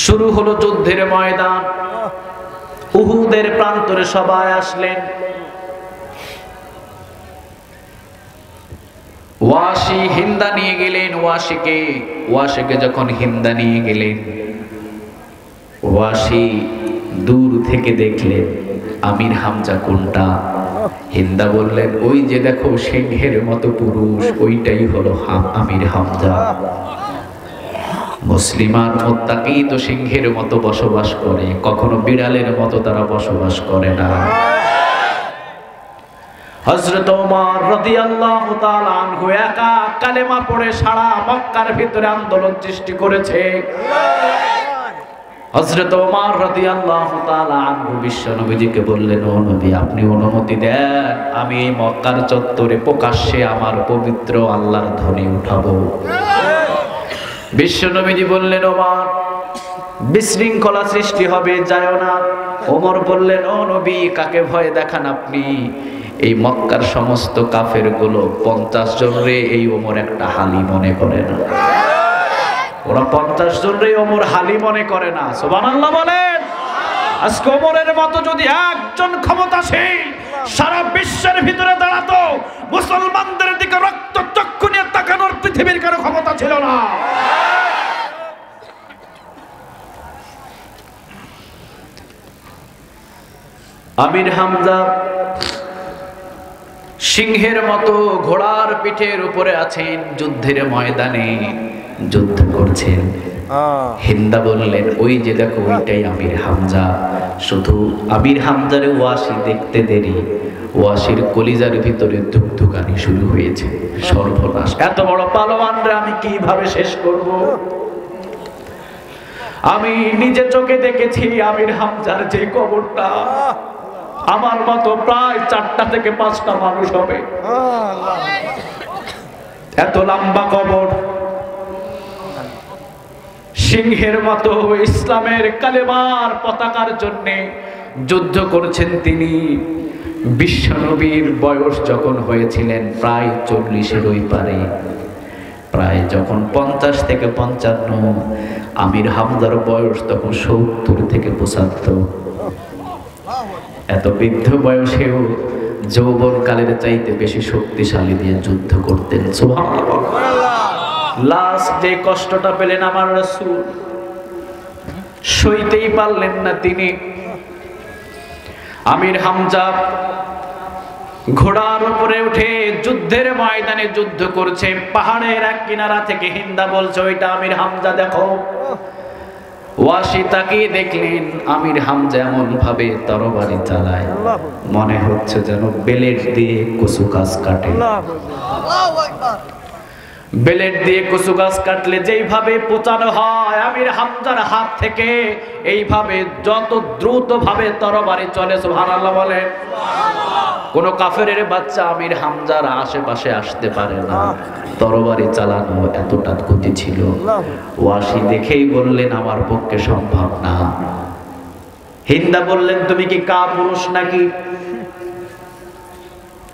A: শুরু হলো যুদ্ধের ময়দান। উহুদের প্রান্তরে সবাই আসলেন। ওয়াসি হিন্দা নিয়ে গেলেন ওয়াসিকে যখন হিন্দা নিয়ে গেলেন, ওয়াসি দূর থেকে দেখলেন আমির হামজা কোনটা। হিন্দা বললেন, ওই যে দেখো সিংহের মতো পুরুষ, ওইটাই হলো আমির হামজা। মুসলিমান মুত্তাকি তো সিংহের মতো বসবাস করে, কখনো বিড়ালের মতো তারা বসবাস করে না। হযরত ওমর রাদিয়াল্লাহু তাআলা আনহু একা কালেমা পড়ে সারা মক্কার ভিতরে আন্দোলন সৃষ্টি করেছে। হযরত ওমর রাদিয়াল্লাহু তাআলা আনহু বিশ্ব নবীজিকে বললেন, ও নবী আপনি অনুমতি দেন, আমি এই মক্কার চত্বরে প্রকাশ্যে আমার পবিত্র আল্লাহর ধ্বনি উঠাবো। বিশ্ব নবীজি বললেন, ওমর বিশৃঙ্খলা সৃষ্টি হবে, যায়ও না। ওমর বললেন, ও নবী কাকে ভয় দেখান আপনি? এই মক্কার সমস্ত কাফের গুলো 50 জন রে এই ওমর একটা হালি মনে করে না। ওরা 50 জন রে ওমর হালি মনে করে না। সুবহানাল্লাহ বলেন। আজকে ওমরের মতো যদি একজন ক্ষমতাশীল সারা বিশ্বের ভিতরে দাঁড়াতো, মুসলমানদের দিকে রক্ত চক্ষু নিয়ে তাকানোর পৃথিবীর কারো ক্ষমতা ছিল না। আমির হামজা সিংহের মতো ঘোড়ার পিঠের উপরে আছেন, যুদ্ধের ময়দানে যুদ্ধ করছেন। হিন্দা বললেন, ওই যে দেখো ওইটাই আমির হামজা। শুধু আমির হামজারে ওয়াসি দেখতে দেরি, ওয়াসির কলিজার ভিতরে ধুকধুকানি শুরু হয়েছে। সর্বনাশ, এত বড় পালোয়ানরে আমি কিভাবে শেষ করব? আমি নিজে চোখে দেখেছি আমির হামজার যে কবরটা, আমার মতো প্রায় 4টা থেকে 5টা মানুষ হবে, এত লম্বা কবর। সিংহের মতো ইসলামের কালেমার পতাকার জন্য যুদ্ধ করছেন তিনি। বিশ্বনবীর বয়স যখন হয়েছিলেন প্রায় 40-এর ওই পারে, প্রায় যখন 50 থেকে 55, আমির হামজার বয়স তখন 70 থেকে 75। এত বৃদ্ধ বয়সেও যৌবনকালের চাইতে বেশি শক্তিশালী দিয়ে যুদ্ধ করতেন। সুবহানাল্লাহ। লাস্ট যে কষ্টটা পেলেন আমার রাসূল, সইতেই পারলেন না তিনি। আমির হামজা ঘোড়ার উপরে উঠে যুদ্ধের ময়দানে যুদ্ধ করছে। পাহাড়ের এক কিনারা থেকে হিন্দা বলছে, ওইটা আমির হামজা, দেখো। ওয়াসি তাকিয়ে দেখলেন আমির হামজা এমন ভাবে তরবারি চালায়, মনে হচ্ছে যেন বেলেট দিয়ে কচু গাছ কাটে। বেলেট দিয়ে কচু গাছ কাটলে যেইভাবে পোঁচানো হয়, আমির হামজার হাত থেকে এইভাবে যত দ্রুত ভাবে তরবারি চলে, সুবহানাল্লাহ বলেন। কোন কাফেরের বাচ্চা আমির হামজার আশেপাশে আসতে পারে না, তরবারি চালানো এতটা গতি ছিল। ওয়াসি দেখেই বললেন, আমার পক্ষে সম্ভব না। হিন্দা বললেন, তুমি কি কাপুরুষ নাকি?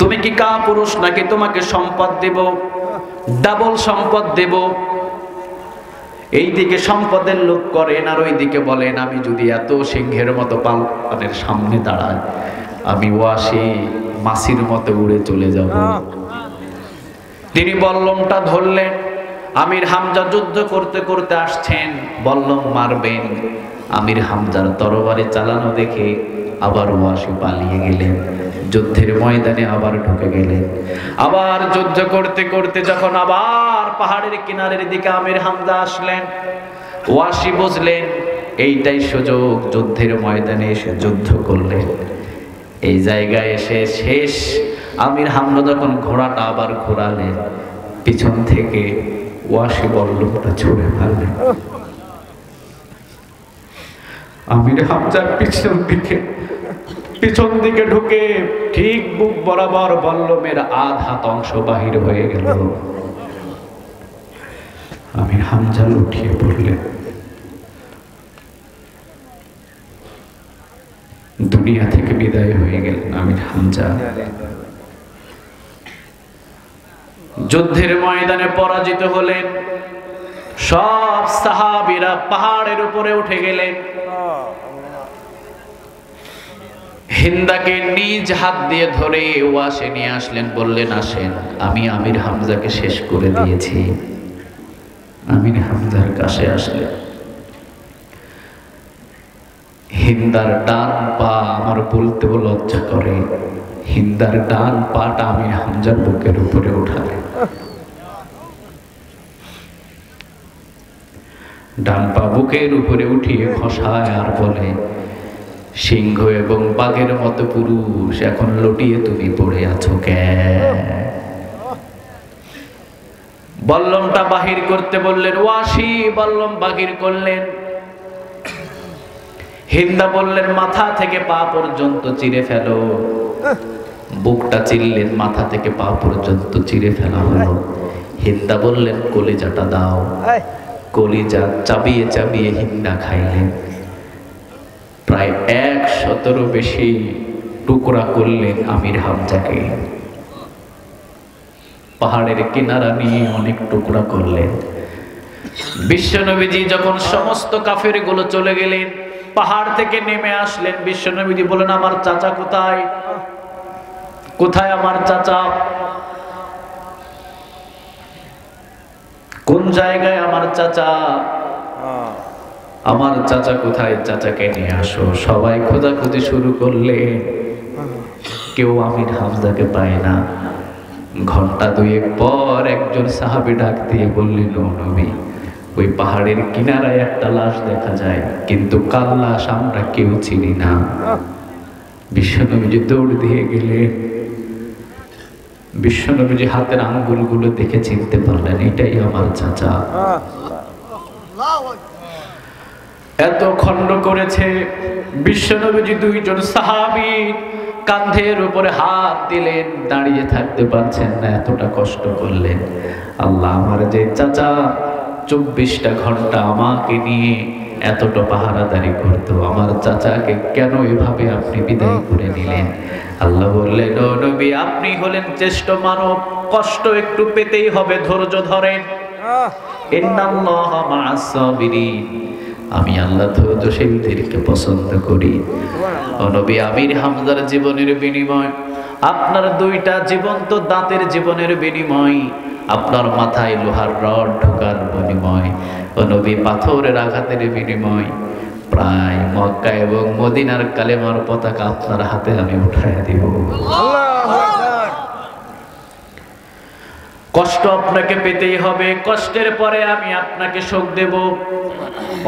A: তুমি কি কাপুরুষ নাকি? তোমাকে সম্পদ দেব, ডাবল সম্পদ দেব। এইদিকে সম্পদের লোভ করেন আর ওইদিকে বলেন, আমি যদি এত সিংহের মতো পালনের সামনে দাঁড়াই, আমি ওয়াসি মাছির মতো উড়ে চলে যাব। তিনি বল্লমটা ধরলেন। আমির হামজা যুদ্ধ করতে করতে আসছেন, বল্লম মারবেন। আমির হামজার তরবারি চালানো দেখে আবার ওয়াসি পালিয়ে গেলেন, যুদ্ধের ময়দানে আবার ঢুকে গেলেন। আবার যুদ্ধ করতে করতে যখন আবার পাহাড়ের কিনারের দিকে আমির হামজা আসলেন, ওয়াসি বুঝলেন এইটাই সুযোগ, যুদ্ধের ময়দানে এসে যুদ্ধ করলেন। এই জায়গায় এসে শেষ। আমির হামজা যখন ঘোড়াটা আবার ঘোরালেন, পিছন থেকে ওয়াসি বল্লমটা ছুঁড়ে মারলেন। আমির হামজার পিছন দিকে ঢুকে ঠিক বুক বরাবর বল্লমের আধা অংশ বাহির হয়ে গেল। আমির হামজা উঠিয়ে পড়লেন। দুনিয়া থেকে বিদায় হয়ে গেলেন আমির হামজা। যুদ্ধের ময়দানে পরাজিত হলেন। সব সাহাবীরা পাহাড়ের উপরে উঠে গেলেন। হিন্দাকে নিজ হাত দিয়ে ধরে ওয়াসে নিয়ে আসলেন, বললেন, আসেন, আমি আমির হামজাকে শেষ করে দিয়েছি। আমির হামজার কাছে আসলেন। হিন্দার ডান পা, আমার বলতেও লজ্জা করে, হিন্দার ডান পাটা আমির হামজার বুকের উপরে উঠালেন। ডান পা বুকের উপরে উঠিয়ে ঘষায় আর বলে, সিংহ এবং বাঘের মতো পুরুষ, এখন লটিয়ে তুমি পড়ে আছো কেন? বল্লমটা বাহির করতে বললেন। ওয়াসি বল্লম বাহির করলেন। হিন্দা বললেন, মাথা থেকে পা পর্যন্ত চিরে ফেলো। বুকটা চিরলেন, মাথা থেকে পা পর্যন্ত চিরে ফেলা হলো। হিন্দা বললেন, কলিজাটা দাও। কলিজা চাবিয়ে চাবিয়ে হিন্দা খাইলেন। প্রায় 100-এরও বেশি টুকরা করলেন আমির হামজাকে। পাহাড়ের কিনারা নিয়ে অনেক টুকরা করলেন। বিশ্বনবীজি যখন সমস্ত কাফের গুলো চলে গেলেন, পাহাড় থেকে নেমে আসলেন। বিশ্বনবীজি বলেন, আমার চাচা কোথায়? কোথায় আমার চাচা? কোন জায়গায় আমার চাচা? আমার চাচা কোথায়? চাচাকে নিয়ে আসো। সবাই খোঁজাখুঁজি শুরু করলে, কেউ আমির হামজাকে পায় না। ঘন্টা 2 পর একজন সাহাবী ডাক দিয়ে বললেন, ও নবী, ওই পাহাড়ের কিনারায় একটা লাশ দেখা যায়, কিন্তু কার লাশ আমরা কেউ চিনি না। বিশ্বনবীজি দৌড় দিয়ে গেলেন। বিশ্বনবীজি হাতের আঙ্গুলগুলো দেখে চিনতে পারলেন, এটাই আমার চাচা। এত খন্ড করেছে। বিশ্বনবীজি 2জন সাহাবী কাঁধের উপরে হাত দিলেন, দাঁড়িয়ে থাকতে পারছেন না, এতটা কষ্ট করলেন। আল্লাহ, আমার যে চাচা 24টা ঘন্টা আমাকে নিয়ে এতটা পাহারাদারি করতো, আমার চাচাকে কেন এভাবে আপনি বিদায় করে নিলেন? আল্লাহ বললেন, ও নবী, আপনি হলেন জ্যেষ্ঠ মানব, কষ্ট একটু পেতেই হবে, ধৈর্য ধরেন। ইন্নাল্লাহা মা'আস সাবিরিন, আমি আল্লাহ ধৈর্যশীলদেরকে পছন্দ করি। ও নবী, আমির হামজার জীবনের বিনিময়, আপনার দুইটা জীবন্ত দাঁতের জীবনের বিনিময়, আপনার মাথায় লোহার রড ঢোকার বিনিময়, ও নবী পাথরের আঘাতের বিনিময়, প্রায় মক্কা এবং মদিনার কালেমার পতাকা আপনার হাতে আমি উঠায় দিব। কষ্ট আপনাকে পেতেই হবে, কষ্টের পরে আমি আপনাকে সুখ দেব।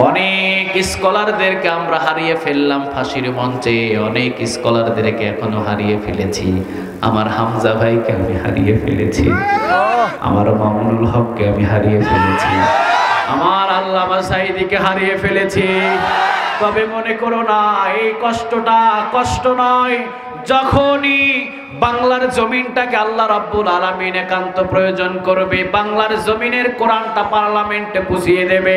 A: অনেক স্কলারদেরকে আমরা হারিয়ে ফেললাম ফাঁসির মঞ্চে, অনেক স্কলারদেরকে এখনো হারিয়ে ফেলেছি। আমার হামজা ভাইকে আমি হারিয়ে ফেলেছি, আমার মামুনুল হককে আমি হারিয়ে ফেলেছি, আমার আল্লামা সাঈদীকে হারিয়ে ফেলেছি। তবে মনে করো না, এই কষ্টটা কষ্ট নয়। যখনই বাংলার জমিনটাকে আল্লাহ রাব্বুল আলামিন একান্ত প্রয়োজন করবে, বাংলার জমিনের কোরআনটা পার্লামেন্টে বুঝিয়ে দেবে,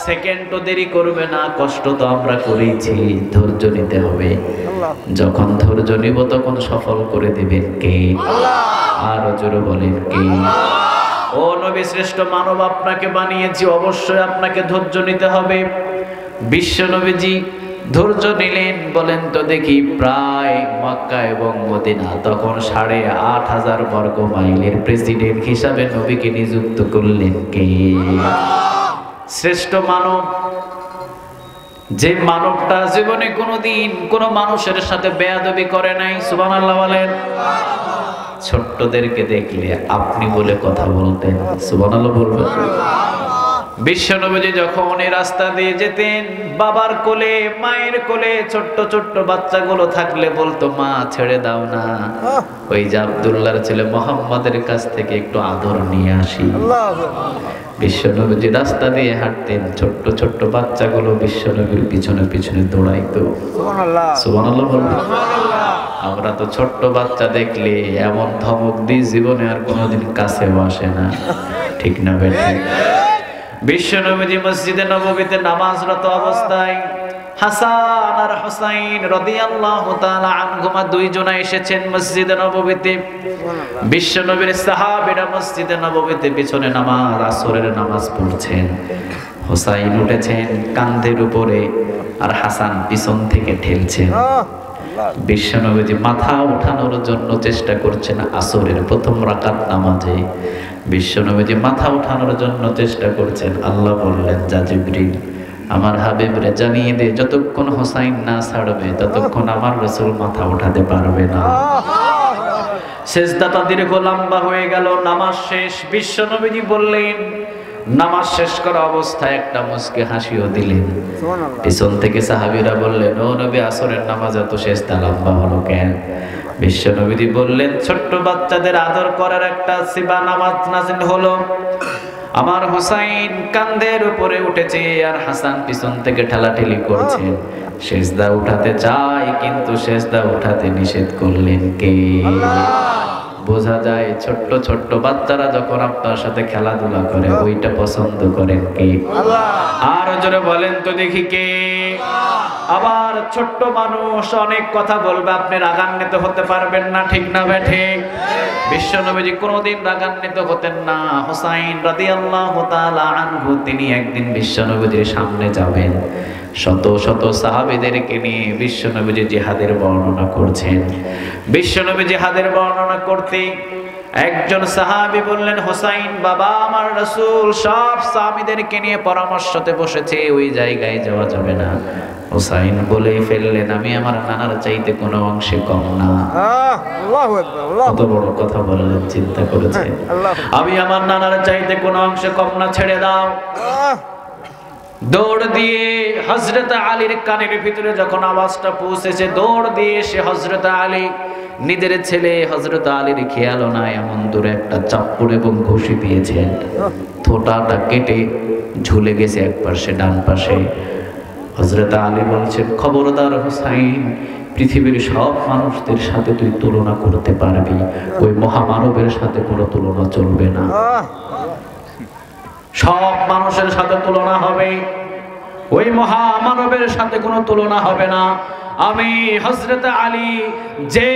A: সেকেন্ডও দেরি করবে না। কষ্ট তো আমরা করেছি, ধৈর্য নিতে হবে। যখন ধৈর্য নিব তখন সফল করে দিবেন কে? আর জোরে বলেন কে? ও নবী, শ্রেষ্ঠ মানব আপনাকে বানিয়েছি, অবশ্যই আপনাকে ধৈর্য নিতে হবে। বিশ্ব নবীজি ধৈর্য নিলেন। বলেন তো দেখি, প্রায় মক্কা এবং মদিনা তখন ৮,৫০০ বর্গ মাইলের প্রেসিডেন্ট হিসাবে নবীকে নিযুক্ত করলেন কে? শ্রেষ্ঠ মানব, যে মানবটা জীবনে কোনোদিন কোনো মানুষের সাথে বেয়াদবি করে নাই। সুবহানাল্লাহ বলেন। ছোট্টদেরকে দেখলে আপনি বলে কথা বলতেন। সুবহানাল্লাহ বলবেন। বিশ্বনবীজি যখন এই রাস্তা দিয়ে যেতেন, বাবার কোলে মায়ের কোলে ছোট্ট ছোট্ট বাচ্চাগুলো থাকলে বলতো, মা ছেড়ে দাও না, ওই যে আব্দুল্লাহর ছেলে মোহাম্মদের কাছ থেকে একটু আদর নিয়ে আসি। বিশ্বনবীজি রাস্তা দিয়ে হাঁটতেন, ছোট্ট ছোট্ট বাচ্চাগুলো বিশ্বনবীর পিছনে পিছনে দৌড়াইতো। সুবহানাল্লাহ বলবেন। আমরা তো ছোট্ট বাচ্চা দেখলে এমন ধমক দিই, জীবনে আর কোনোদিন কাছেও আসে না। ঠিক না বেঠিক? বিশ্বনবীজি মসজিদে নববীতে নামাজরত অবস্থায় হাসান আর হুসাইন রাদিয়াল্লাহু তাআলা আনহুমা দুইজনা এসেছেন মসজিদে নববীতে। বিশ্বনবীর সাহাবীরা মসজিদে নববীতে পিছনে নামাজ, আসরের নামাজ পড়ছেন। হুসাইন উঠেছেন কাঁধের উপরে, আর হাসান পিছন থেকে ঠেলছেন। বিশ্বনবীজি মাথা উঠানোর জন্য চেষ্টা করছেন আসরের প্রথম রাকাত নামাজে। বিশ্বনবীজি মাথা উঠানোর জন্য চেষ্টা করছেন। আল্লাহ বললেন, যা জিবরিল, আমার হাবিবরে জানিয়ে দে, যতক্ষণ হুসাইন না ছাড়বে ততক্ষণ আমার রাসূল মাথা উঠাতে পারবে না। সিজদাটা দীর্ঘ লম্বা হয়ে গেল, নামাজ শেষ। বিশ্বনবীজি বললেন, নামাজ শেষ করা অবস্থায় একটা মুচকি হাসিও দিলেন। পিছন থেকে সাহাবীরা বললেন, ও নবী, আসরের নামাজ এত সিজদা লম্বা হলো কেন? বিশ্বনবীজি বললেন, ছোট্ট বাচ্চাদের আদর করার একটা সিবা নামাজ নাযিল হলো। আমার হুসাইন কাঁধের উপরে উঠেছে আর হাসান পিছন থেকে ঠেলাঠেলি করছে। সিজদা উঠাতে চাই, কিন্তু সিজদা উঠাতে নিষেধ করলেন কে? বোঝা যায় ছোট্ট ছোট্ট বাচ্চারা যখন আপনার সাথে খেলাধুলা করে, ওইটা পছন্দ করেন কে? আর জোরে বলেন তো দেখি কে? আবার ছোট্ট মানুষ অনেক কথা বলবে, আপনি রাগান্বিত হতে পারবেন না। ঠিক না বেঠিক? বিশ্বনবীজি কোনোদিন রাগান্বিত হতেন না। হুসাইন রাদিয়াল্লাহু তাআলা আনহু তিনি একদিন বিশ্বনবীজির সামনে যাবেন, শত শত সাহাবীদেরকে নিয়ে বিশ্বনবীজি জিহাদের বর্ণনা করছেন। বিশ্বনবী জিহাদের বর্ণনা করতে একজন সাহাবী বললেন, হুসাইন বাবা, আমার রাসূল সব সাহাবীদেরকে নিয়ে পরামর্শতে বসেছে, ওই জায়গায় যাওয়া যাবে না। হুসাইন বলেই ফেললেন, আমি আমার নানার চাইতে কোনো অংশে কম না। আল্লাহু আকবার। কত বড় কথা বললেন, চিন্তা করেছে? আমি আমার নানার চাইতে কোনো অংশে কম না, ছেড়ে দাও। দৌড় দিয়ে হযরত আলীর কানের ভিতরে যখন আওয়াজটা পৌঁছেছে, দৌড় দিয়ে এসে হযরত আলী, নিজের ছেলে হযরত আলীর খেয়ালও নাই, এমন দূরে একটা চাপ্পড় এবং ঘুষি দিয়েছেন। থোঁটাটা কেটে ঝুলে গেছে এক পাশে, ডান পাশে। হযরত আলী বলছেন, খবরদার হুসাইন, পৃথিবীর সব মানুষদের সাথে তুই তুলনা করতে পারবি, ওই মহামানবের সাথে কোনো তুলনা চলবে না। সব মানুষের সাথে তুলনা হবে, ওই মহামানবের সাথে কোনো তুলনা হবে না। আমি হযরত আলী যে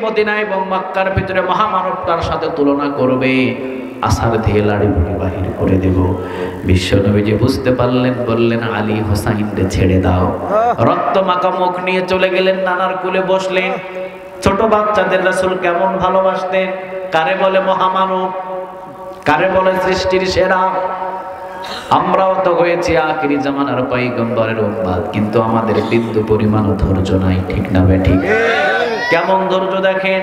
A: মদিনা এবং মক্কার ভিতরে মহামানবটার সাথে তুলনা করবে, আসার দিয়ে লাড়ি বুড়ি বাহির করে দেব। বিশ্বনবীজি বুঝতে পারলেন, বললেন আলী হোসাইনকে ছেড়ে দাও। রক্ত মাখা মুখ নিয়ে চলে গেলেন, নানার কোলে বসলেন। ছোট বাচ্চাদের রাসূল কেমন ভালোবাসতেন, কারে বলে মহামানব, কারে বলে সৃষ্টির সেরা। আমরাও তো হয়েছি আখিরি জামানার পয়গম্বরের উম্মত, কিন্তু আমাদের বিন্দু পরিমাণ ধৈর্য নাই, ঠিক না বেঠিক? কেমন ধৈর্য দেখেন,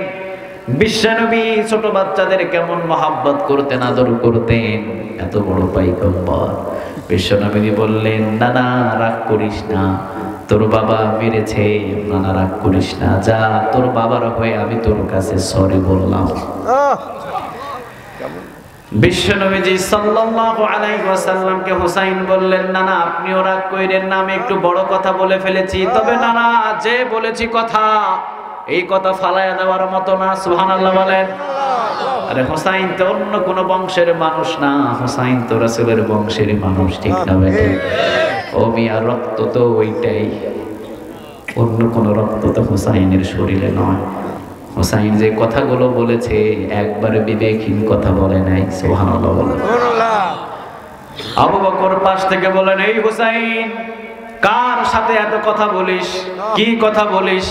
A: বিশ্বনবী ছোট বাচ্চাদের কেমন মহাব্বত করতেন, আদর করতেন, এত বড় পয়গম্বর। বিশ্বনবী বললেন, নানা রাগ করিস না, তোর বাবা মেরেছে, নানা রাগ করিস না, যা তোর বাবার হয়ে আমি তোর কাছে সরি বললাম। বিশ্বনবীজি সাল্লাল্লাহু আলাইহি ওয়াসাল্লামকে হুসাইন বললেন, নানা আপনিও রাগ কইরেন না, আমি একটু বড় কথা বলে ফেলেছি, তবে নানা যে বলেছি কথা, এই কথা ফালায়া দেওয়ার মতো না। সুবহানাল্লাহ বলেন। আরে হুসাইন তো অন্য কোন বংশের মানুষ না, হুসাইন তো রাসূলের বংশের মানুষ, ঠিক না বেটা? ও মিয়া, রক্ত তো ওইটাই, অন্য কোন রক্ত তো হুসাইনের শরীরে নয়। হুসাইন যে কথাগুলো বলেছে একবারে বিবেকহীন কথা বলে নাই। সুবহানাল্লাহ বলেন। আবু বকর পাশ থেকে বলেন, এই হুসাইন কার সাথে এত কথা বলিস, কি কথা বলিস?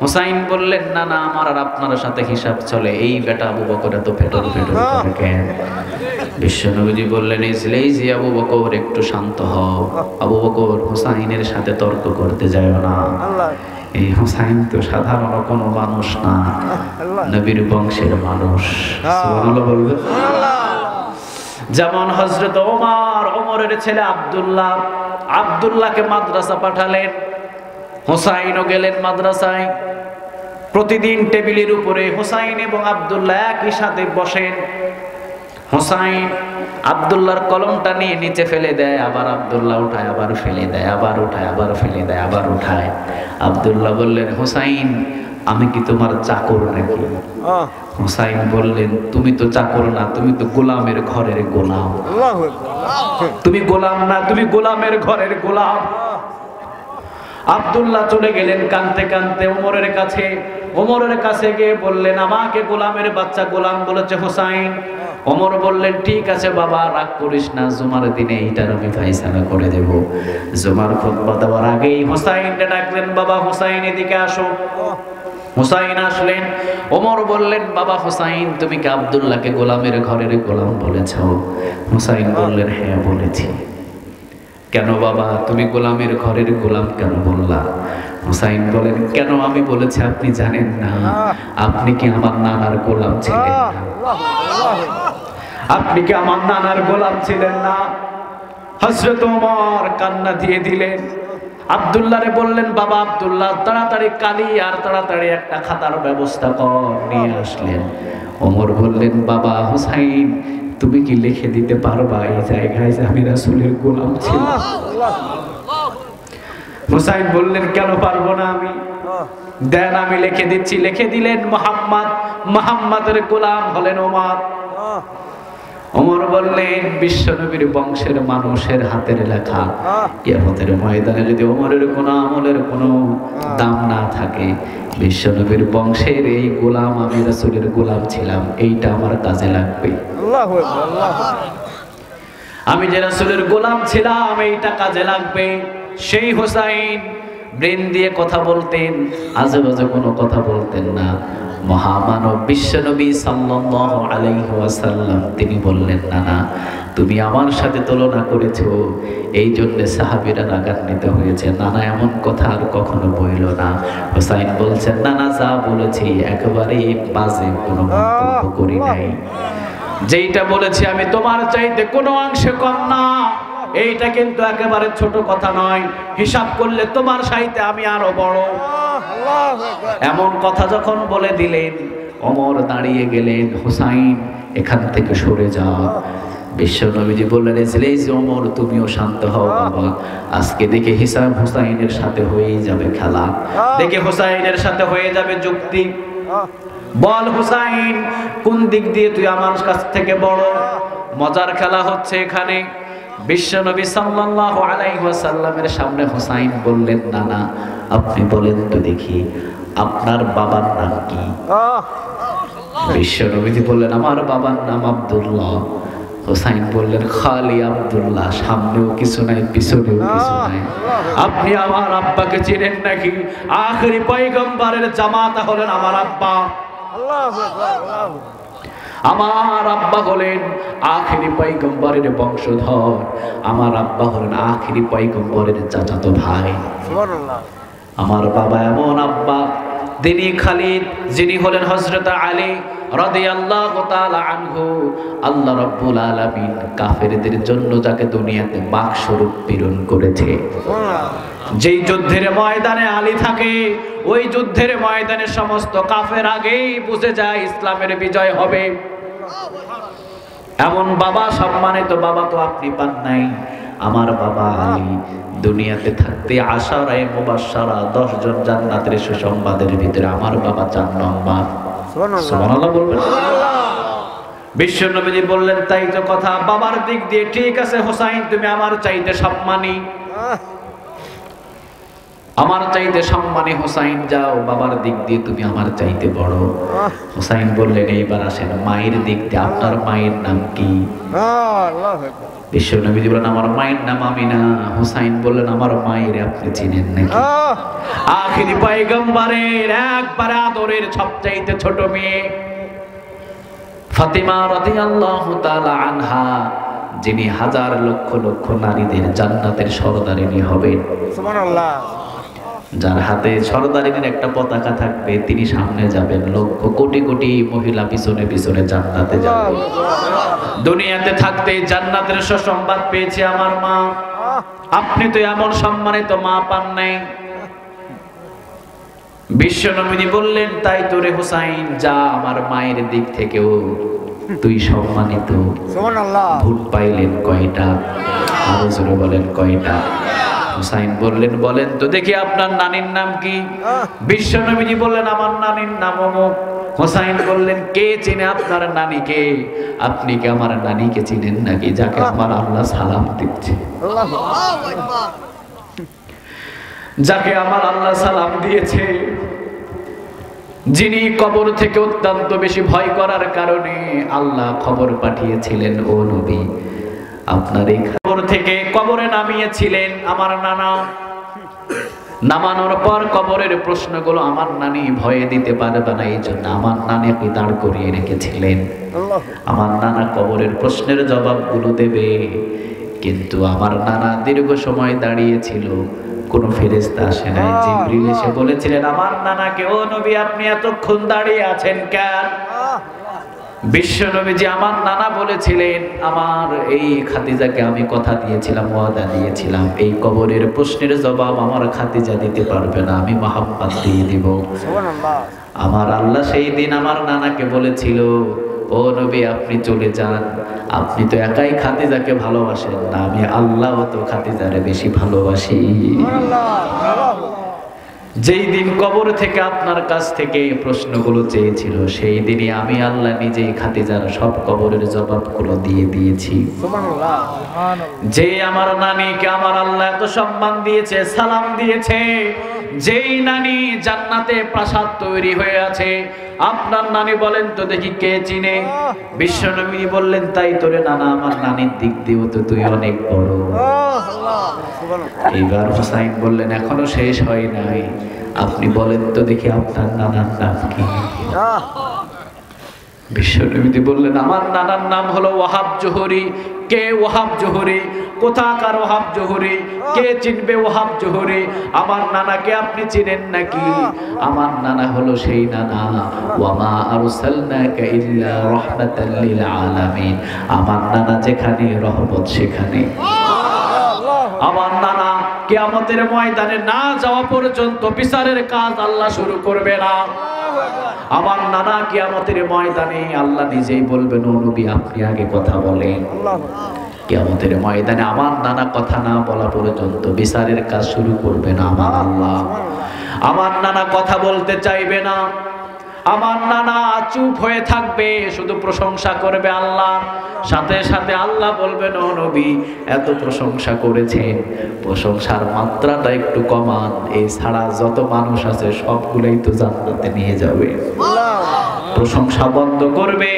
A: হুসাইন বললেন, না না, আমার আর আপনার সাথে হিসাব চলে। এই বেটা আবু বকর এত ফেটর ফেটর করে কেন? বিশ্বনবীজি বললেন, এই যে আবু বকর একটু শান্ত হও, আবু বকর হুসাইনের সাথে তর্ক করতে যাও না। এই হুসাইন তো সাধারণ কোনো মানুষ না, নবীর বংশের মানুষ। সুবহানাল্লাহ বলবে। যেমন হযরত ওমর, ওমরের ছেলে আব্দুল্লাহ, আব্দুল্লাহকে মাদ্রাসা পাঠালেন, হুসাইনও গেলেন মাদ্রাসায়। প্রতিদিন টেবিলের উপরে হুসাইন এবং আব্দুল্লাহ একই সাথে বসেন। হুসাইন আব্দুল্লাহর কলমটা নিয়ে নিচে ফেলে দেয়, আবার আব্দুল্লাহ উঠায়, আবার ফেলে দেয়, আবার উঠায়, আবার ফেলে দেয়, আবার উঠায়। আব্দুল্লাহ বললেন, হুসাইন আমি কি তোমার চাকর নাকি? হুসাইন বললেন, তুমি তো চাকর না, তুমি তো গোলামের ঘরের গোলাম। তুমি গোলাম না, তুমি গোলামের ঘরের গোলাম। আব্দুল্লাহ চলে গেলেন কাঁদতে কাঁদতে ওমরের কাছে। ওমরের কাছে গিয়ে বললেন, আমাকে গোলামের বাচ্চা গোলাম বলেছে হুসাইন। ওমর বললেন, ঠিক আছে বাবা, রাগ করিস না, জুমার দিনে এইটার আমি ফায়সালা করে দেব। জুমার খুতবা দেওয়ার আগেই হুসাইনকে ডাকলেন, বাবা হুসাইন এদিকে আসো। হুসাইন আসলেন। ওমর বললেন, বাবা হুসাইন তুমি কি আব্দুল্লাহকে গোলামের ঘরের গোলাম বলেছ? হুসাইন বললেন, হ্যাঁ বলেছি। কেন বাবা, তুমি গোলামের ঘরের গোলাম কেন বললা? হুসাইন বলেন, কেন আমি বলেছি আপনি জানেন না? আপনি কি আমার নানার গোলাম ছিলেন না? আপনি কি আমার নানার গোলাম ছিলেন না? হযরত ওমর কান্না দিয়ে দিলেন। আব্দুল্লাহরে বললেন, বাবা আব্দুল্লাহ তাড়াতাড়ি কালি আর তাড়াতাড়ি একটা খাতার ব্যবস্থা কর, নিয়ে আসলেন। ওমর বললেন, বাবা হুসাইন তুমি কি লিখে দিতে পারবা এই জায়গায় যে আমি রাসূলের গোলাম ছিলাম? হুসাইন বললেন, কেন পারবো না আমি? দেন আমি লিখে দিচ্ছি। লিখে দিলেন মুহাম্মদ, মুহাম্মাদের গোলাম হলেন ওমর। ওমর বললেন, বিশ্বনবীর বংশের মানুষের হাতের লেখা, কিয়ামতের ময়দানে যদি ওমরের কোনো আমলের কোনো দাম না থাকে, বিশ্বনবীর বংশের এই গোলাম আমি রাসূলের গোলাম ছিলাম, এইটা আমার কাজে লাগবে। আল্লাহু আকবার। আমি যে রাসূলের গোলাম ছিলাম এইটা কাজে লাগবে। সেই হুসাইন ব্রেন দিয়ে কথা বলতেন, আজেবাজে কোনো কথা বলতেন না। মহামানব বিশ্বনবী সাল্লাল্লাহু আলাইহি ওয়াসাল্লাম তিনি বললেন, নানা তুমি আমার সাথে তুলনা করেছো, এই জন্য সাহাবীরা রাগান্বিত হয়েছে। নানা এমন কথা আর কখনো বইল না। হুসাইন বলছেন, নানা যা বলেছি একেবারেই বাজে কোনো মন্তব্য করি নাই। যেইটা বলেছি আমি তোমার চাইতে কোনো অংশে কম না, এইটা কিন্তু একেবারে ছোট কথা নয়। হিসাব করলে তোমার চাইতে আমি আরো বড়। এমন কথা যখন বলে দিলেন, ওমর দাঁড়িয়ে গেলেন, হুসাইন এখান থেকে সরে যাও। বিশ্বনবীজি বললেন, ওমর তুমিও শান্ত হও বাবা, আজকে দেখে হিসাব হুসাইনের সাথে হয়েই যাবে খেলা, দেখে হুসাইনের সাথে হয়ে যাবে যুক্তি। বল হুসাইন কোন দিক দিয়ে তুই আমার কাছ থেকে বড়? মজার খেলা হচ্ছে এখানে। বিশ্বনবী সাল্লাল্লাহু আলাইহি ওয়াসাল্লামের সামনে হুসাইন বললেন, নানা আপনি বলেন তো দেখি আপনার বাবার নাম কি? বিশ্বনবী বললেন, আমার বাবার নাম আব্দুল্লাহ। হুসাইন বললেন, খালি আব্দুল্লাহ, সামনেও কিছু নাই পিছনেও কিছু নাই। আপনি আমার আব্বাকে চিনেন নাকি? আখেরি পয়গম্বরের জামাতা হলেন আমার আব্বা। আমার আব্বা হলেন আখেরি পয়গম্বরের বংশধর, আমার আব্বা হলেন আখেরি পয়গম্বরের চাচাতো ভাই। আমার বাবা এমন আব্বা, তিনি খালিদ, যিনি হলেন হযরত আলী রাদিয়াল্লাহু তাআলা আনহু। আল্লাহ রাব্বুল আলামিন কাফেরদের জন্য যাকে দুনিয়াতে বাকস্বরূপ প্রেরণ করেছে। যেই যুদ্ধের ময়দানে আলী থাকে, ওই যুদ্ধের ময়দানে সমস্ত কাফের আগেই বুঝে যায় ইসলামের বিজয় হবে। এমন বাবা, সম্মানিত বাবা তো আপনি পান নাই। আমার বাবা আলী দুনিয়াতে থাকতে আশারায়ে মুবাশশারা 10 জন জান্নাতের সুসংবাদের ভিতরে আমার বাবা 4 নম্বর। সুবহানাল্লাহ বলবেন। বিশ্বনবী বললেন, তাই তো কথা, বাবার দিক দিয়ে ঠিক আছে হুসাইন, তুমি আমার চাইতে সম্মানী, আমার চাইতে সম্মানী হুসাইন, যাও বাবার দিক দিয়ে তুমি আমার চাইতে বড়। হুসাইন বললেন, এইবার আসেন মায়ের দিক দিয়ে, আপনার মায়ের নাম কি? বিশ্বনবী বললেন, আমার মায়ের নাম আমিনা। হুসাইন বললেন, আমার মায়ের আপনি চিনেন নাকি? আখেরি পয়গম্বরের একবারে আদরের সবচাইতে ছোট মেয়ে ফাতিমা রাদিয়াল্লাহু তাআলা আনহা, যিনি হাজার লক্ষ লক্ষ নারীদের জান্নাতের সরদারিনী হবেন। সুবহানাল্লাহ। যার হাতে সরদারিনীর একটা পতাকা থাকবে, তিনি সামনে যাবেন, লক্ষ কোটি কোটি মহিলা পিছনে পিছনে জান্নাতে যাবে। দুনিয়াতে থাকতে জান্নাতের সুসংবাদ পেয়েছে আমার মা, আপনি তো এমন সম্মানিত মা পান নাই। বিশ্বনবী বললেন, তাই তোরে হুসাইন, যা আমার মায়ের দিক থেকেও তুই সম্মানিত। সুবহানাল্লাহ। ভূত পাইলেন কয়টা? আরো জোরে বলেন কয়টা? হুসাইন বললেন, বলেন তো দেখি আপনার নানির নাম কি? বিশ্বনবী বললেন, আমার নানির নাম অমুক। হুসাইন বললেন, কে চিনে আপনার নানিকে? আপনি কি আমার নানিকে চিনেন নাকি, যাকে আমার আল্লাহ সালাম দিচ্ছে? যাকে আমার আল্লাহ সালাম দিয়েছে, যিনি কবর থেকে অত্যন্ত বেশি ভয় করার কারণে আল্লাহ খবর পাঠিয়েছিলেন, ও নবী আপনার এই খবর থেকে কবরে নামিয়েছিলেন আমার নানা। নামানোর পর কবরের প্রশ্নগুলো আমার নানি ভয়ে দিতে পারবে না, এই জন্য আমার নানাকে দাঁড় করিয়ে রেখেছিলেন। আমার নানা কবরের প্রশ্নের জবাবগুলো দেবে, কিন্তু আমার নানা দীর্ঘ সময় দাঁড়িয়েছিল, কোন ফেরেশতা আসে নাই। জিবরিল এসে বলেছিলেন আমার নানাকে, ও নবী আপনি এতক্ষণ দাঁড়িয়ে আছেন কেন? বিশ্বনবীজি আমার নানা বলেছিলেন, আমার এই খাদিজাকে আমি কথা দিয়েছিলাম, ওয়াদা দিয়েছিলাম, এই কবরের প্রশ্নের জবাব আমার খাদিজা দিতে পারবে না, আমি মুহাম্মদ দিয়ে দিব। সুবহানাল্লাহ। আমার আল্লাহ সেই দিন আমার নানাকে বলেছিল, ও নবী আপনি চলে যান, আপনি তো একাই খাদিজাকে ভালোবাসেন না, আমি আল্লাহ তো খাদিজারে বেশি ভালোবাসি। যেই দিন কবর থেকে আপনার কাছ থেকে প্রশ্নগুলো চেয়েছিল, সেই দিনই আমি আল্লাহ নিজেই খাদিজার সব কবরের জবাবগুলো দিয়ে দিয়েছি। সুবহানাল্লাহ। যে আমার নানিকে আমার আল্লাহ এত সম্মান দিয়েছে, সালাম দিয়েছে, যেই নানি জান্নাতে প্রাসাদ তৈরি হয়ে আছে, আপনার নানি বলেন তো দেখি কে চিনে? বিশ্বনবী বললেন, তাই তোরে নানা, আমার নানির দিক দিয়েও তো তুই অনেক বড়। এইবার হুসাইন বললেন, এখনো শেষ হয় নাই, আপনি বলেন তো দেখি আপনার নানার নাম কি? বিশ্বনবী বললেন, আমার নানার নাম হলো ওয়াহাব জোহরি। কে ওয়াহাব জোহরি? কোথাকার ওয়াহাব জোহরি? কে চিনবে ওয়াহাব জোহরি? আমার নানাকে আপনি চিনেন নাকি? আমার নানা হলো সেই নানা, ওয়ামা আরসালনাকা ইল্লা রাহমাতাল লিল আলামিন। আমার নানা যেখানে রহমত সেখানে। আমার নানা কিয়ামতের ময়দানে না যাওয়া পর্যন্ত বিচারের কাজ আল্লাহ শুরু করবে না। আমার নানা কিয়ামতের ময়দানে আল্লাহ নিজেই বলবেন, ও নবী আপনি আগে কথা বলেন। কিয়ামতের ময়দানে আমার নানা কথা না বলা পর্যন্ত বিচারের কাজ শুরু করবে না আমার আল্লাহ। আমার নানা কথা বলতে চাইবে না। আমার নানা চুপ হয়ে থাকবে, শুধু প্রশংসা করবে আল্লাহ। সাথে সাথে আল্লাহ বলবেন, ও নবী এত প্রশংসা করেছেন, প্রশংসার মাত্রাটা একটু কমান, এই ছাড়া যত মানুষ আছে সবগুলোই তো জান্নাতে নিয়ে যাবে। প্রশংসা বন্ধ করবে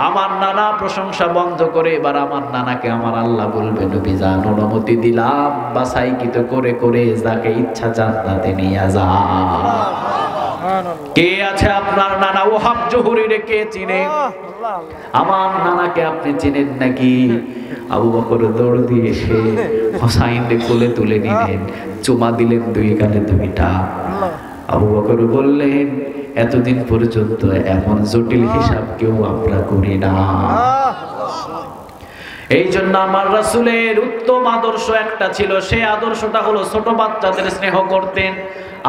A: আমার নানা, প্রশংসা বন্ধ করে এবার আমার নানাকে আমার আল্লাহ বলবে, নবী যান, অনুমতি দিলাম, বাছাইকৃত করে করে যাকে ইচ্ছা জান্নাতে নিয়ে যা। কে আছে আপনার নানা ওহাব জহুরীরে কে চিনে? আমার নানাকে আপনি চিনেন নাকি? আবু বকর দৌড় দিয়ে এসে হোসাইনকে কোলে তুলে নিলেন, চুমা দিলেন দুই গালে দুইটা। আবু বকর বললেন, এতদিন পর্যন্ত এমন জটিল হিসাব কেউ আমরা করি না। এই জন্য আমার রাসূলের উত্তম আদর্শ একটা ছিল, সেই আদর্শটা হলো ছোট বাচ্চাদের স্নেহ করতেন।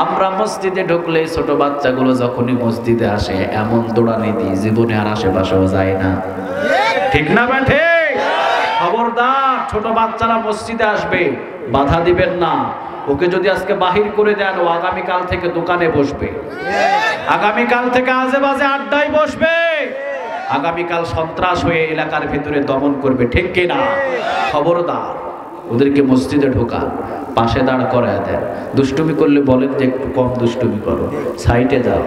A: আমরা মসজিদে ঢুকলে ছোট বাচ্চাগুলো যখনই মসজিদে আসে এমন দৌড়ানি দিই, জীবনে আর আশেপাশেও যায় না। ঠিক না বেঠে? খবরদার, ছোট বাচ্চারা মসজিদে আসবে, বাধা দিবেন না। ওকে যদি আজকে বাহির করে দেন, ও আগামীকাল থেকে দোকানে বসবে, আগামীকাল থেকে আজে বাজে আড্ডায় বসবে, আগামীকাল সন্ত্রাস হয়ে এলাকার ভিতরে দমন করবে। ঠিক কিনা? খবরদার, ওদেরকে মসজিদে ঢোকান, পাশে দাঁড় করায় দেন। দুষ্টুমি করলে বলেন যে একটু কম দুষ্টুমি করো, সাইডে যাও।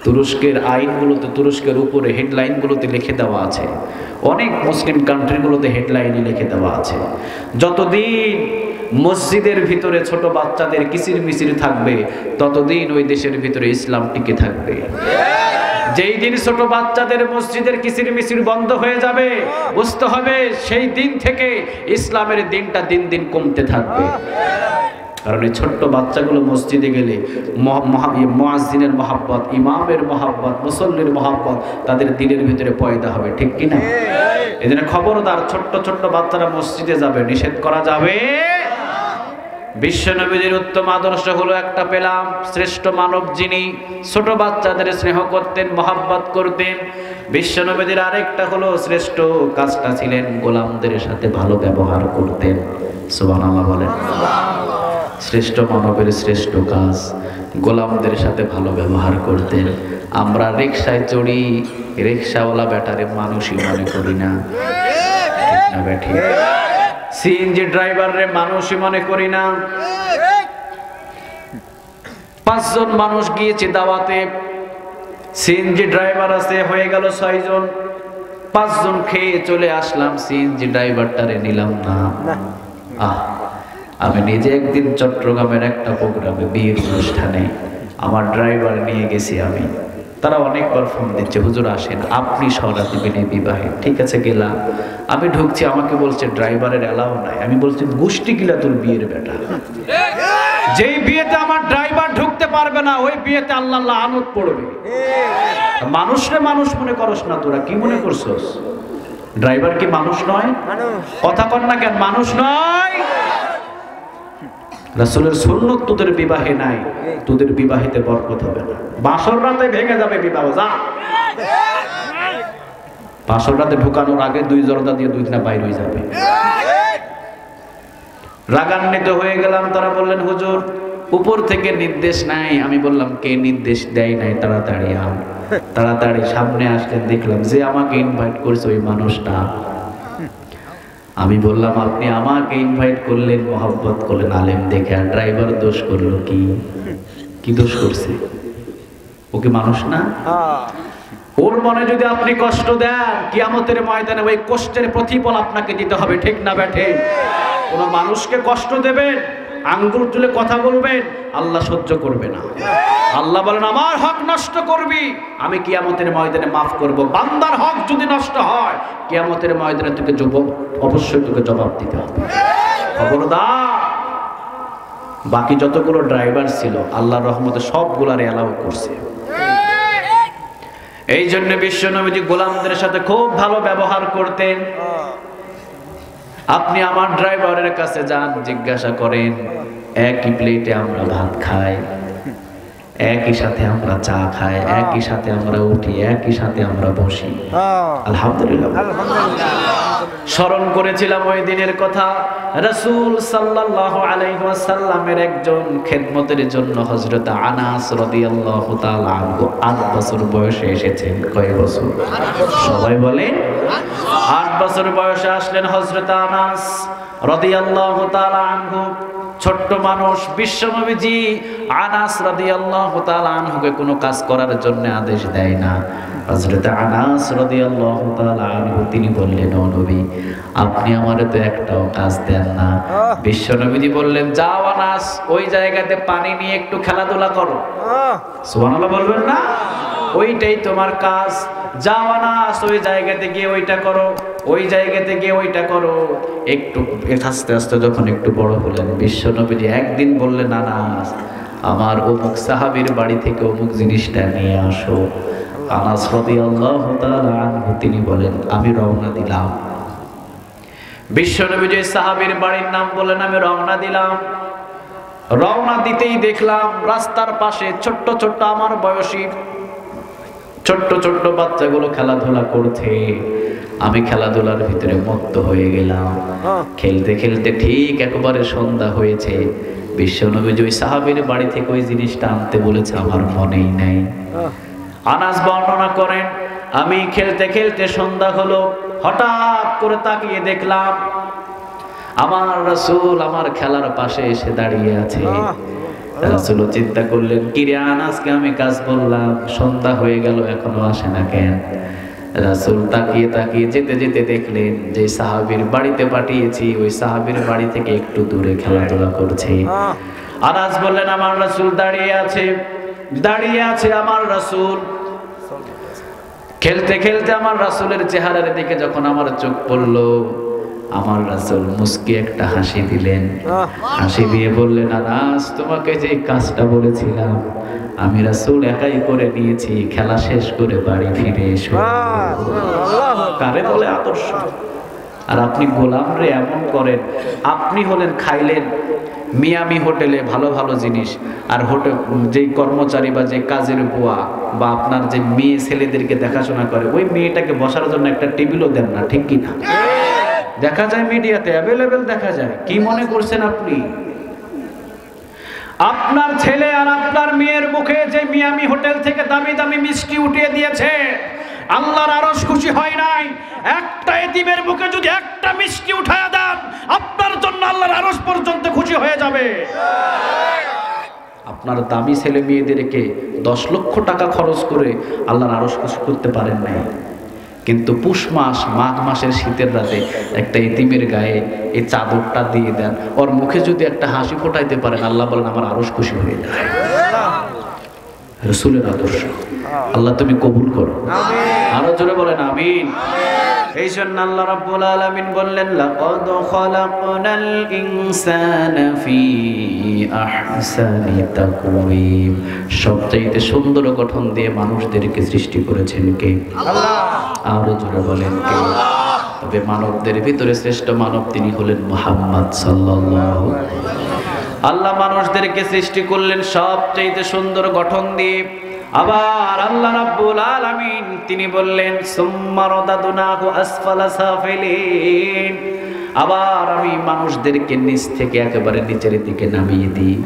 A: তুরস্কের আইনগুলোতে, তুরস্কের উপরে হেডলাইনগুলোতে লিখে দেওয়া আছে, অনেক মুসলিম কান্ট্রিগুলোতে হেডলাইনে লিখে দেওয়া আছে, যতদিন মসজিদের ভিতরে ছোট বাচ্চাদের কিচির মিচির থাকবে ততদিন ওই দেশের ভিতরে ইসলাম টিকে থাকবে। যেই দিন ছোট বাচ্চাদের মসজিদের কিচির মিচির বন্ধ হয়ে যাবে, বুঝতে হবে সেই দিন থেকে ইসলামের দিনটা দিন দিন কমতে থাকবে। কারণ এই ছোট্ট বাচ্চাগুলো মসজিদে গেলে মুয়াজ্জিনের মহাব্বত, ইমামের মহাব্বত, মুসল্লির মহাব্বত তাদের দিলের ভিতরে পয়দা হবে। ঠিক কিনা? এজন্য খবরদার, ছোট্ট ছোট্ট বাচ্চারা মসজিদে যাবে, নিষেধ করা যাবে। বিশ্বনবীর উত্তম আদর্শ হলো একটা পেলাম, শ্রেষ্ঠ মানব যিনি ছোট বাচ্চাদের স্নেহ করতেন, মহাব্বত করতেন। বিশ্বনবীর আরেকটা হলো শ্রেষ্ঠ কাজটা ছিলেন গোলামদের সাথে ভালো ব্যবহার করতেন। সুবহানাল্লাহ বলেন। শ্রেষ্ঠ মানবের শ্রেষ্ঠ কাজ, গোলামদের সাথে ভালো ব্যবহার করতেন। আমরা রিকশায় চড়ি, রিকশাওয়ালা ব্যাটারে মানুষই মনে করি না, ঠিক না ব্যাঠি? সিএনজি ড্রাইভারে মানুষই মনে করি না। 5 জন মানুষ গিয়েছে দাওয়াতে, সিএনজি ড্রাইভার আছে, হয়ে গেল 6 জন। 5 জন খেয়ে চলে আসলাম, সিএনজি ড্রাইভারটারে নিলাম না। আমি নিজে একদিন চট্টগ্রামের একটা প্রোগ্রামে, বিয়ের অনুষ্ঠানে আমার ড্রাইভার নিয়ে গেছি আমি। তারা অনেকবার ফোন দিচ্ছে, হুজুর আসেন, আপনি সরা দিবেন এই বিবাহে। ঠিক আছে, গেলাম। আমি ঢুকছি, আমাকে বলছে ড্রাইভারের এলাও নাই। আমি বলছি, গোষ্ঠী কিলা তোর বিয়ের বেটা, যেই বিয়েতে আমার ড্রাইভার ঢুকতে পারবে না ওই বিয়েতে আল্লাহ লানত পড়বে। মানুষরে মানুষ মনে করস না, তোরা কি মনে করছস? ড্রাইভার কি মানুষ নয়? কথা কর না কেন? মানুষ নয়? রাসূলের সুন্নাত তোদের বিবাহে নাই, তোদের বিবাহিতে বরকত হবে না। বাসর রাতে ভেঙে যাবে বিবাহ। যা, বাসর রাতে ঢুকানোর আগে 2 জর্দা দিয়ে 2 দিনা বাইর হয়ে যাবে। রাগান্বিত হয়ে গেলাম। তারা বললেন, হুজুর উপর থেকে নির্দেশ নাই। আমি বললাম, কে নির্দেশ দেয় নাই? তাড়াতাড়ি আন। তাড়াতাড়ি সামনে আসলেন, দেখলাম যে আমাকে ইনভাইট করেছে ওই মানুষটা। আমি বললাম, আপনি আমাকে ইনভাইট করলেন, মহব্বত করলেন আলেম দেখে, আর ড্রাইভার দোষ করলো কি? কি দোষ করছে? ওকে মানুষ না? ওর মনে যদি আপনি কষ্ট দেন, কিয়ামতের ময়দানে ওই কষ্টের প্রতিফল আপনাকে দিতে হবে। ঠিক না ব্যাঠে? কোন মানুষকে কষ্ট দেবেন, আঙ্গুল তুলে কথা বলবেন, আল্লাহ সহ্য করবে না। আল্লাহ বলেন, আমার হক নষ্ট করবি, আমি কিয়ামতের ময়দানে মাফ করব। বান্দার হক যদি নষ্ট হয়, কিয়ামতের ময়দানে তোকে অবশ্যই তোকে জবাব দিতে হবে। খবরদার। বাকি যতগুলো ড্রাইভার ছিল আল্লাহর রহমতে সবগুলার এলাও করছে। এই জন্য বিশ্বনবীজি গোলামদের সাথে খুব ভালো ব্যবহার করতেন। আপনি আমার ড্রাইভারের কাছে যান, জিজ্ঞাসা করেন, একই প্লেটে আমরা ভাত খাই, একই সাথে আমরা চা খাই, একই সাথে আমরা উঠি, একই সাথে আমরা বসি। আলহামদুলিল্লাহ। স্মরণ করেছিলাম ওই দিনের কথা, রাসূল সাল্লাল্লাহু আলাইহি ওয়াসাল্লামের একজন খেদমতের জন্য হযরত আনাস রাদিয়াল্লাহু তাআলা আনহু 8 বছর বয়সে এসেছেন। কয় বছর? সবাই বলেন 8 বছর বয়সে আসলেন হযরত আনাস রাদিয়াল্লাহু তাআলা আনহু। ছোট্ট মানুষ, বিশ্বনবীজি আনাস রাদিয়াল্লাহু তাআলা আনহুকে কোনো কাজ করার জন্য আদেশ দেয় না। হযরত আনাস রাদিয়াল্লাহু তাআলা আনহু তিনি বললেন, ও নবী, আপনি আমারে তো একটাও কাজ দেন না। বিশ্বনবীজি বললেন, যাও আনাস, ওই জায়গাতে পানি নিয়ে একটু খেলাধুলা করো। সুবহানাল্লাহ বলবেন না? ওইটাই তোমার কাজ। যাও আনাস, ওই জায়গাতে গিয়ে ওইটা করো, ওই জায়গাতে গিয়ে ওইটা করো। একটু আস্তে আস্তে যখন একটু বড় হলেন, বিশ্বনবীজি একদিন বললেন, আনাস, আমার অমুক সাহাবীর বাড়ি থেকে অমুক জিনিসটা নিয়ে আসো। আনাস রাদিয়াল্লাহু তাআলা আনহু তিনি বলেন, আমি রওনা দিলাম। বিশ্বনবীজি সাহাবীর বাড়ির নাম বলেন, আমি রওনা দিলাম। রওনা দিতেই দেখলাম রাস্তার পাশে ছোট্ট ছোট্ট আমার বয়সী ছোট্ট ছোট্ট বাচ্চাগুলো খেলাধুলা করছে। আমি খেলাধুলার ভিতরে মত্ত হয়ে গেলাম। খেলতে খেলতে ঠিক একবারে সন্ধ্যা হয়েছে। বিশ্বনবীজি ওই সাহাবীর বাড়ি থেকে ওই জিনিসটা আনতে বলেছে, আমার মনেই নাই। আনাস বর্ণনা করেন, আমি খেলতে খেলতে সন্ধ্যা হলো, হঠাৎ করে তাকিয়ে দেখলাম আমার রাসূল আমার খেলার পাশে এসে দাঁড়িয়ে আছে। রাসূল চিন্তা করলেন, কিরে আনাসকে আমি কাজ বললাম, সন্ধ্যা হয়ে গেল, এখনো আসে না কেন? রাসূল তাকিয়ে তাকিয়ে যেতে যেতে দেখলেন যে সাহাবীর বাড়িতে পাঠিয়েছি, ওই সাহাবীর বাড়ি থেকে একটু দূরে খেলাধুলা করছে। আনাস বললেন, আমার রাসূল দাঁড়িয়ে আছে, দাঁড়িয়ে আছে আমার রাসূল। খেলতে খেলতে আমার রাসূলের চেহারার দিকে যখন আমার চোখ পড়লো, আমার রাসূল মুস্কি একটা হাসি দিলেন। হাসি দিয়ে বললেন, আনাস, তোমাকে যে কাজটা বলেছিলাম আমি রাসূল একাই করে নিয়েছি, খেলা শেষ করে বাড়ি ফিরে এসো। কারে বলে আদর্শ! আর আপনি গোলাম রে এমন করেন। আপনি হলেন খাইলেন মিয়ামি হোটেলে ভালো ভালো জিনিস, আর হোটেল যেই কর্মচারী বা যে কাজের বুয়া বা আপনার যে মেয়ে ছেলেদেরকে দেখাশোনা করে, ওই মেয়েটাকে বসার জন্য একটা টেবিলও দেন না, ঠিক কিনা? দেখা যায় মিডিয়াতে অ্যাভেলেবেল দেখা যায়। কি মনে করছেন আপনি? আপনার ছেলে আর আপনার মেয়ের মুখে যে মিয়ামি হোটেল থেকে দামি দামি মিষ্টি উঠিয়ে দিয়েছে, আল্লাহর আরশ খুশি হয় নাই। একটা এতিমের মুখে যদি একটা মিষ্টি উঠায়া দেন, আপনার জন্য আল্লাহর আরশ পর্যন্ত খুশি হয়ে যাবে। আপনার দামি ছেলে মেয়েদেরকে 10 লক্ষ টাকা খরচ করে আল্লাহর আরশ খুশি করতে পারেন নাই, কিন্তু পুষ মাস মাঘ মাসের শীতের রাতে একটা এতিমের গায়ে এই চাদরটা দিয়ে দেন, ওর মুখে যদি একটা হাসি ফোটাইতে পারেন, আল্লাহ বলেন আমার আরশ খুশি হয়ে যায়। রাসূলের আদর্শ আল্লাহ তুমি কবুল করো, আরো জোরে বলেন আমিন। এই জন্য আল্লাহ রাব্বুল আলামিন বললেন, লাকাদ খালাকনাল ইনসানা ফি আহসানি তাকওয়িম। সবচেয়ে সুন্দর গঠন দিয়ে মানুষদেরকে সৃষ্টি করেছেন কে? আল্লাহ। আরো জোরে বলেন কে? তবে মানবদের ভিতরে শ্রেষ্ঠ মানব তিনি হলেন মুহাম্মদ সাল্লাল্লাহু আলাইহি ওয়াসাল্লাম। আল্লাহ মানুষদেরকে সৃষ্টি করলেন সবচেয়ে সুন্দর গঠন দিয়ে। আবার আল্লাহ রাব্বুল আলামিন তিনি বললেন, সুম্মা রাদাদনাহু আসফালা সাফিলিন। আবার আমি মানুষদেরকে নিচ থেকে একেবারে নিচের দিকে নামিয়ে দিই।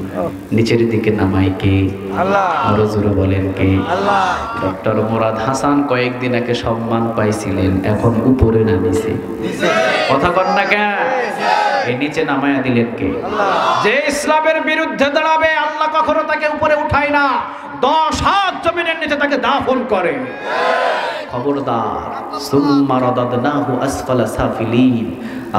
A: নিচের দিকে নামাই কে? আল্লাহ। আরো জোরে বলেন কে? আল্লাহ। ডক্টর মুরাদ হাসান কয়েকদিন আগে সম্মান পাইছিলেন, এখন উপরে না নিচে? কথা কর না কেন? এই নিচে নামায়া দিলেন কে? আল্লাহ। যে ইসলামের বিরুদ্ধে দাঁড়াবে আল্লাহ কখনো তাকে উপরে উঠায় না, 10 হাত জমিনের নিচে তাকে দাফন করে। খবরদার, সুম্মা রাদাদনাহু আসফালা সাফিলিন।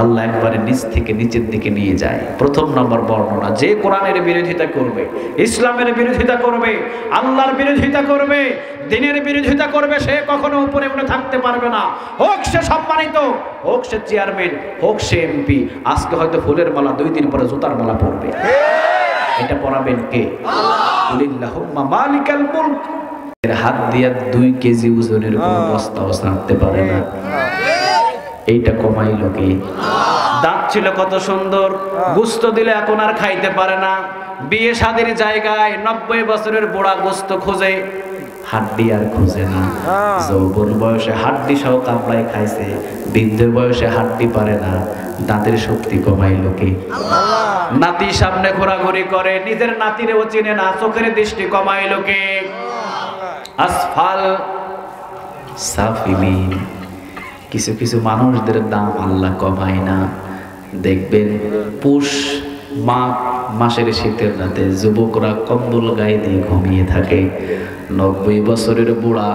A: আল্লাহ একবারে নিচ থেকে নিচের দিকে নিয়ে যায়। প্রথম নম্বর বর্ণনা, যে কোরআনের বিরোধিতা করবে, ইসলামের বিরোধিতা করবে, আল্লাহর বিরোধিতা করবে, দ্বীনের বিরোধিতা করবে, সে কখনো উপরে উঠে থাকতে পারবে না। হোক সে সম্মানিত, হোক সে চেয়ারম্যান, হোক সে এমপি। আজকে হয়তো ফুলের মালা, 2 দিন পরে জুতার মালা পরবে। এটা পরাবেন কে? আল্লাহ। কুলিল্লাহুম্মা মালিকাল মুলক। এর হাত দিয়ে 2 কেজি ওজনের কোনো বস্তাও ছাড়তে পারে না। এইটা কমাইলো কে? দাঁত ছিল কত সুন্দর, গোশত দিলে এখন আর খাইতে পারে না। বিয়ে শাদীর জায়গায় 90 বছরের বুড়া গোস্ত খোঁজে, হাড্ডি আর খুঁজে না। যৌবন বয়সে হাড্ডি সহ কামড়ায় খাইছে, বৃদ্ধ বয়সে হাড্ডি পারে না। দাঁতের শক্তি কমাইল কে? নাতি সামনে ঘোরাঘুরি করে, নিজের নাতিরেও চিনে না, চোখের দৃষ্টি কমাইল কে? আসফাল সাফিলিন। কিছু কিছু মানুষদের দাম আল্লাহ কমায় না। দেখবেন পুষ মাঘ মাসের শীতের রাতে যুবকরা কম্বল গায়ে দিয়ে ঘুমিয়ে থাকে। 90 বছরের বুড়া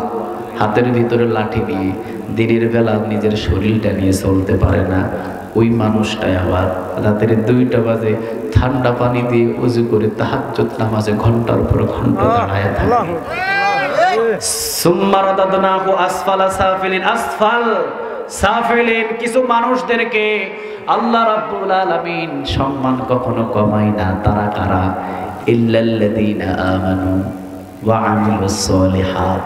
A: হাতের ভিতরে লাঠি নিয়ে দিনের বেলা নিজের শরীরটা নিয়ে চলতে পারে না। ওই মানুষটাই আবার রাতের 2টা বাজে ঠান্ডা পানি দিয়ে উজু করে তাহাজ্জুদ নামাজে ঘন্টার পর ঘন্টা দাঁড়ায় থাকে। সুম্মা রাদাদনাহু আসফালা সাফিলিন। আসফাল সাফিলিন, কিছু মানুষদেরকে আল্লাহ রাব্বুল আলামিন সম্মান কখনো কমায় না। তারা কারা? ইল্লাল্লাযীনা আমানু ওয়া আমিলুস সলিহাত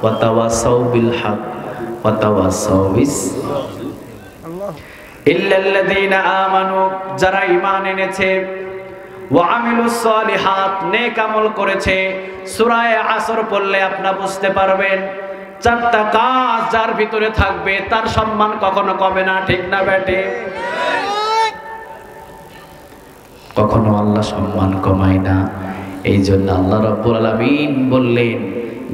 A: ওয়া তাওয়াসাউ বিল হক ওয়া তাওয়াসাউ বিস। ইল্লাল্লাযীনা আমানু, যারা ঈমান এনেছে, ওয়া আমিলুস সলিহাত, নেক আমল করেছে। সূরা আসর পড়লে আপনারা বুঝতে পারবেন 4টা কাজ যার ভিতরে থাকবে তার সম্মান কখনো কমে না। ঠিক না বেটে? কখনো আল্লাহ সম্মান কমায় না। এই জন্য আল্লাহ রাব্বুল আলামিন বললেন,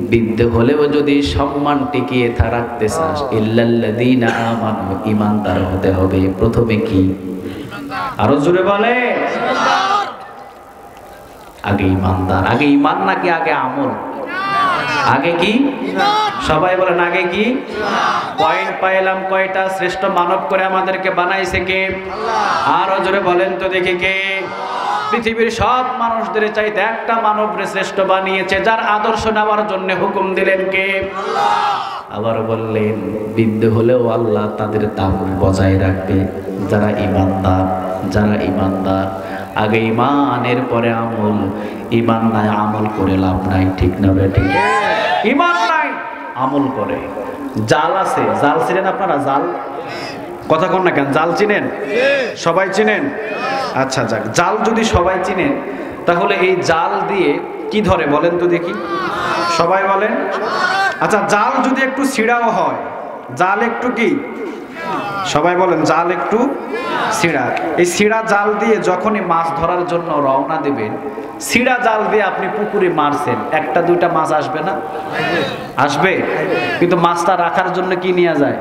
A: বৃদ্ধ হলেও যদি সম্মান টিকিয়ে রাখতে চাস, ইল্লাল্লাযীনা আমানু, ঈমানদার হতে হবে। প্রথমে কি? আরো জোরে বলে। আগে ঈমানদার। আগে ঈমান নাকি আগে আমল? আগে কি? সবাই বলেন আগে কি? পয়েন্ট পাইলাম কয়টা? শ্রেষ্ঠ মানব করে আমাদেরকে বানাইছে কে? আরো জোরে বলেন তো দেখি কে? পৃথিবীর সব মানুষদের চাইতে একটা মানবরে শ্রেষ্ঠ বানিয়েছে, যার আদর্শ নেওয়ার জন্য হুকুম দিলেন কে? আবার বললেন বৃদ্ধ হলেও আল্লাহ তাদের দাম বজায় রাখবে, যারা ঈমানদার। যারা ঈমানদার, আগে ঈমানের পরে আমল। ঈমান নাই আমল করে লাভ নাই। ঠিক না বেটি? ঈমান নাই আমল করে। জাল আছে, জাল চিনেন আপনারা? জাল কথা কন না কেন? জাল চিনেন? সবাই চিনেন? আচ্ছা যাক, জাল যদি সবাই চিনেন তাহলে এই জাল দিয়ে কি ধরে বলেন তো দেখি? সবাই বলেন। আচ্ছা, জাল যদি একটু ছিঁড়াও হয়, জাল একটু কি? সবাই বলেন, জাল একটু ছিঁড়া। এই ছিঁড়া জাল দিয়ে যখনই মাছ ধরার জন্য রওনা দেবেন, ছিঁড়া জাল দিয়ে আপনি পুকুরে মারছেন, 1টা 2টা মাছ আসবে না? আসবে। কিন্তু মাছটা রাখার জন্য কি নিয়ে যায়?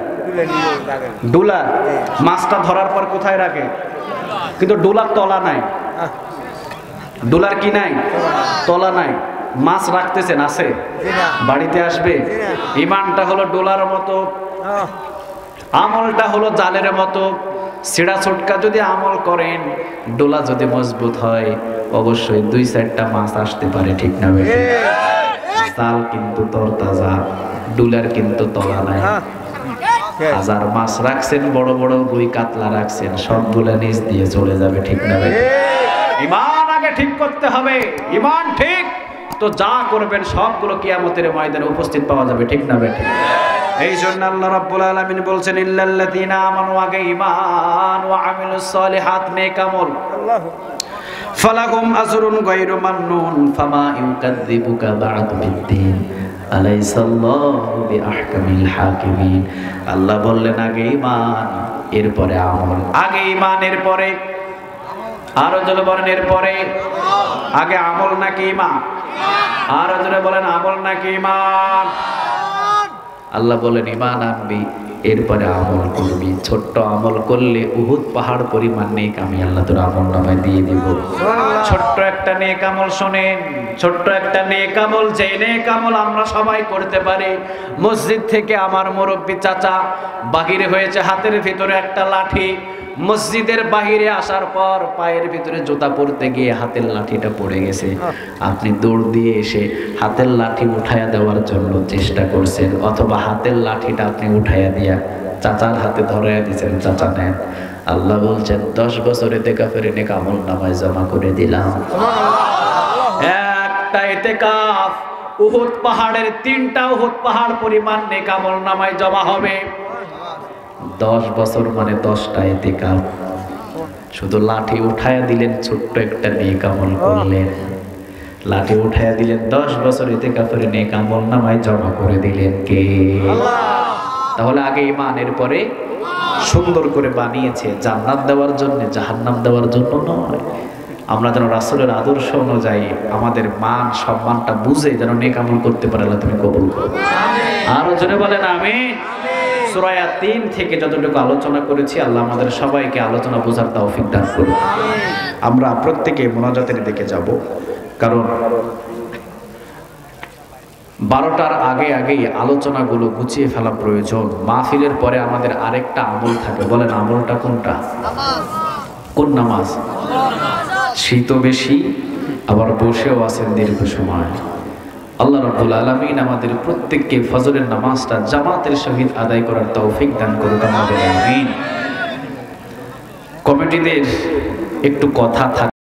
A: ডোলা। মাছটা ধরার পর কোথায় রাখে? কিন্তু ডোলার তলা নাই। ডোলার কি নাই? তলা নাই। মাছ রাখতেছেন, আছে? বাড়িতে আসবে। ঈমানটা হলো ডোলার মতো, আমলটা হলো জালের মতো। ছিঁড়া ছোটকা যদি আমল করেন, ডোলা যদি মজবুত হয়, অবশ্যই 2-4টা মাছ আসতে পারে। ঠিক না বেটি? জাল কিন্তু তরতাজা, ডোলার কিন্তু তলা নাই। হাজার মাছ রাখছেন, বড় বড় রুই কাতলা রাখছেন, সবগুলা নিচ দিয়ে চলে যাবে। ঠিক না বেটি? ঈমান আগে ঠিক করতে হবে। ঈমান ঠিক তো যা করবেন সবগুলো কিয়ামতের ময়দানে উপস্থিত পাওয়া যাবে। ঠিক না বেটি? এই জন্য আল্লাহ রাব্বুল আলামিন বলছেন, ইল্লাল্লাযীনা আমানু, আগে ঈমান, ওয়া আমিলুস সলিহাত, নেক আমল। ফালাহুম আজরুন গায়রু মামনুন ফামা ইউকাযযিবুকা বা'দু বিদ্দীন আলাইসাল্লাহু বিআহকামিল হাকিমিন। আল্লাহ বললেন আগে ঈমান, এরপরে আমল। আগে ঈমান, এরপরে আরো জোরে বলেন এরপরে। আগে আমল নাকি ঈমান? আরো জোরে বলেন আমল নাকি ঈমান? আল্লাহ বলেন ঈমান আনবি, এরপরে আমল করবি। ছোট্ট আমল করলে উহুদ পাহাড় পরিমাণ নেক আমি আল্লাহ তোর আমল নামায় দিয়ে দিব। ছোট্ট একটা নেক আমল শোনেন, ছোট্ট একটা নেক আমল, যে নেক আমল আমরা সবাই করতে পারি। মসজিদ থেকে আমার মুরব্বী চাচা বাহিরে হয়েছে, হাতের ভিতরে একটা লাঠি। মসজিদের বাহিরে আসার পর পায়ের ভিতরে জুতা পরতে গিয়ে হাতের লাঠিটা পড়ে গেছে। আপনি দৌড় দিয়ে এসে হাতের লাঠি উঠাইয়া দেওয়ার জন্য চেষ্টা করছেন, অথবা হাতের লাঠিটা আপনি উঠাইয়া দিয়া চাচার হাতে ধরাইয়া দিয়েছেন, চাচা নেন। আল্লাহ বলছেন 10 বছরে ইতিকাফের নেক আমল নামায় জমা করে দিলাম। একটা ইতিকাফ উহুদ পাহাড়ের 3টা উহুদ পাহাড় পরিমাণ নেক আমল নামায় জমা হবে। 10 বছর মানে 10টা ইতিকাফ। শুধু লাঠি উঠায়া দিলেন, ছোট্ট একটা নেক আমল করলেন। লাঠি উঠায়া দিলেন, 10 বছর ইতিকাফের নেক আমল নামায় জমা করে দিলেন কে? তাহলে আগে ঈমান, এরপরে সুন্দর করে বানিয়েছে জান্নাত দেওয়ার জন্য, জাহান্নাম দেওয়ার জন্য নয়। আমরা যেন রাসূলের আদর্শ অনুযায়ী আমাদের মান সম্মানটা বুঝে যেন নেক আমল করতে পারে। আল্লাহ তুমি কবুল করো। আরো জোরে বলেন আমিন। সূরা ইয়াসিন থেকে যতটুকু আলোচনা করেছি, আল্লাহ আমাদের সবাইকে আলোচনা বোঝার তৌফিক দান করুন। আমরা প্রত্যেকে মোনাজাতের দিকে যাব, কারণ 12টার আগেই আলোচনাগুলো গুছিয়ে ফেলা প্রয়োজন। মাহফিলের পরে আমাদের আরেকটা আমল থাকে, বলেন আমলটা কোনটা? কোন নামাজ? শীতও বেশি, আবার বসেও আছেন দীর্ঘ সময়। আল্লাহ রাব্বুল আলামিন আমাদের প্রত্যেককে ফজরের নামাজটা জামাতের সহিত আদায় করার তৌফিক দান করুন, আমিন। কমিটিদের একটু কথা থাকে।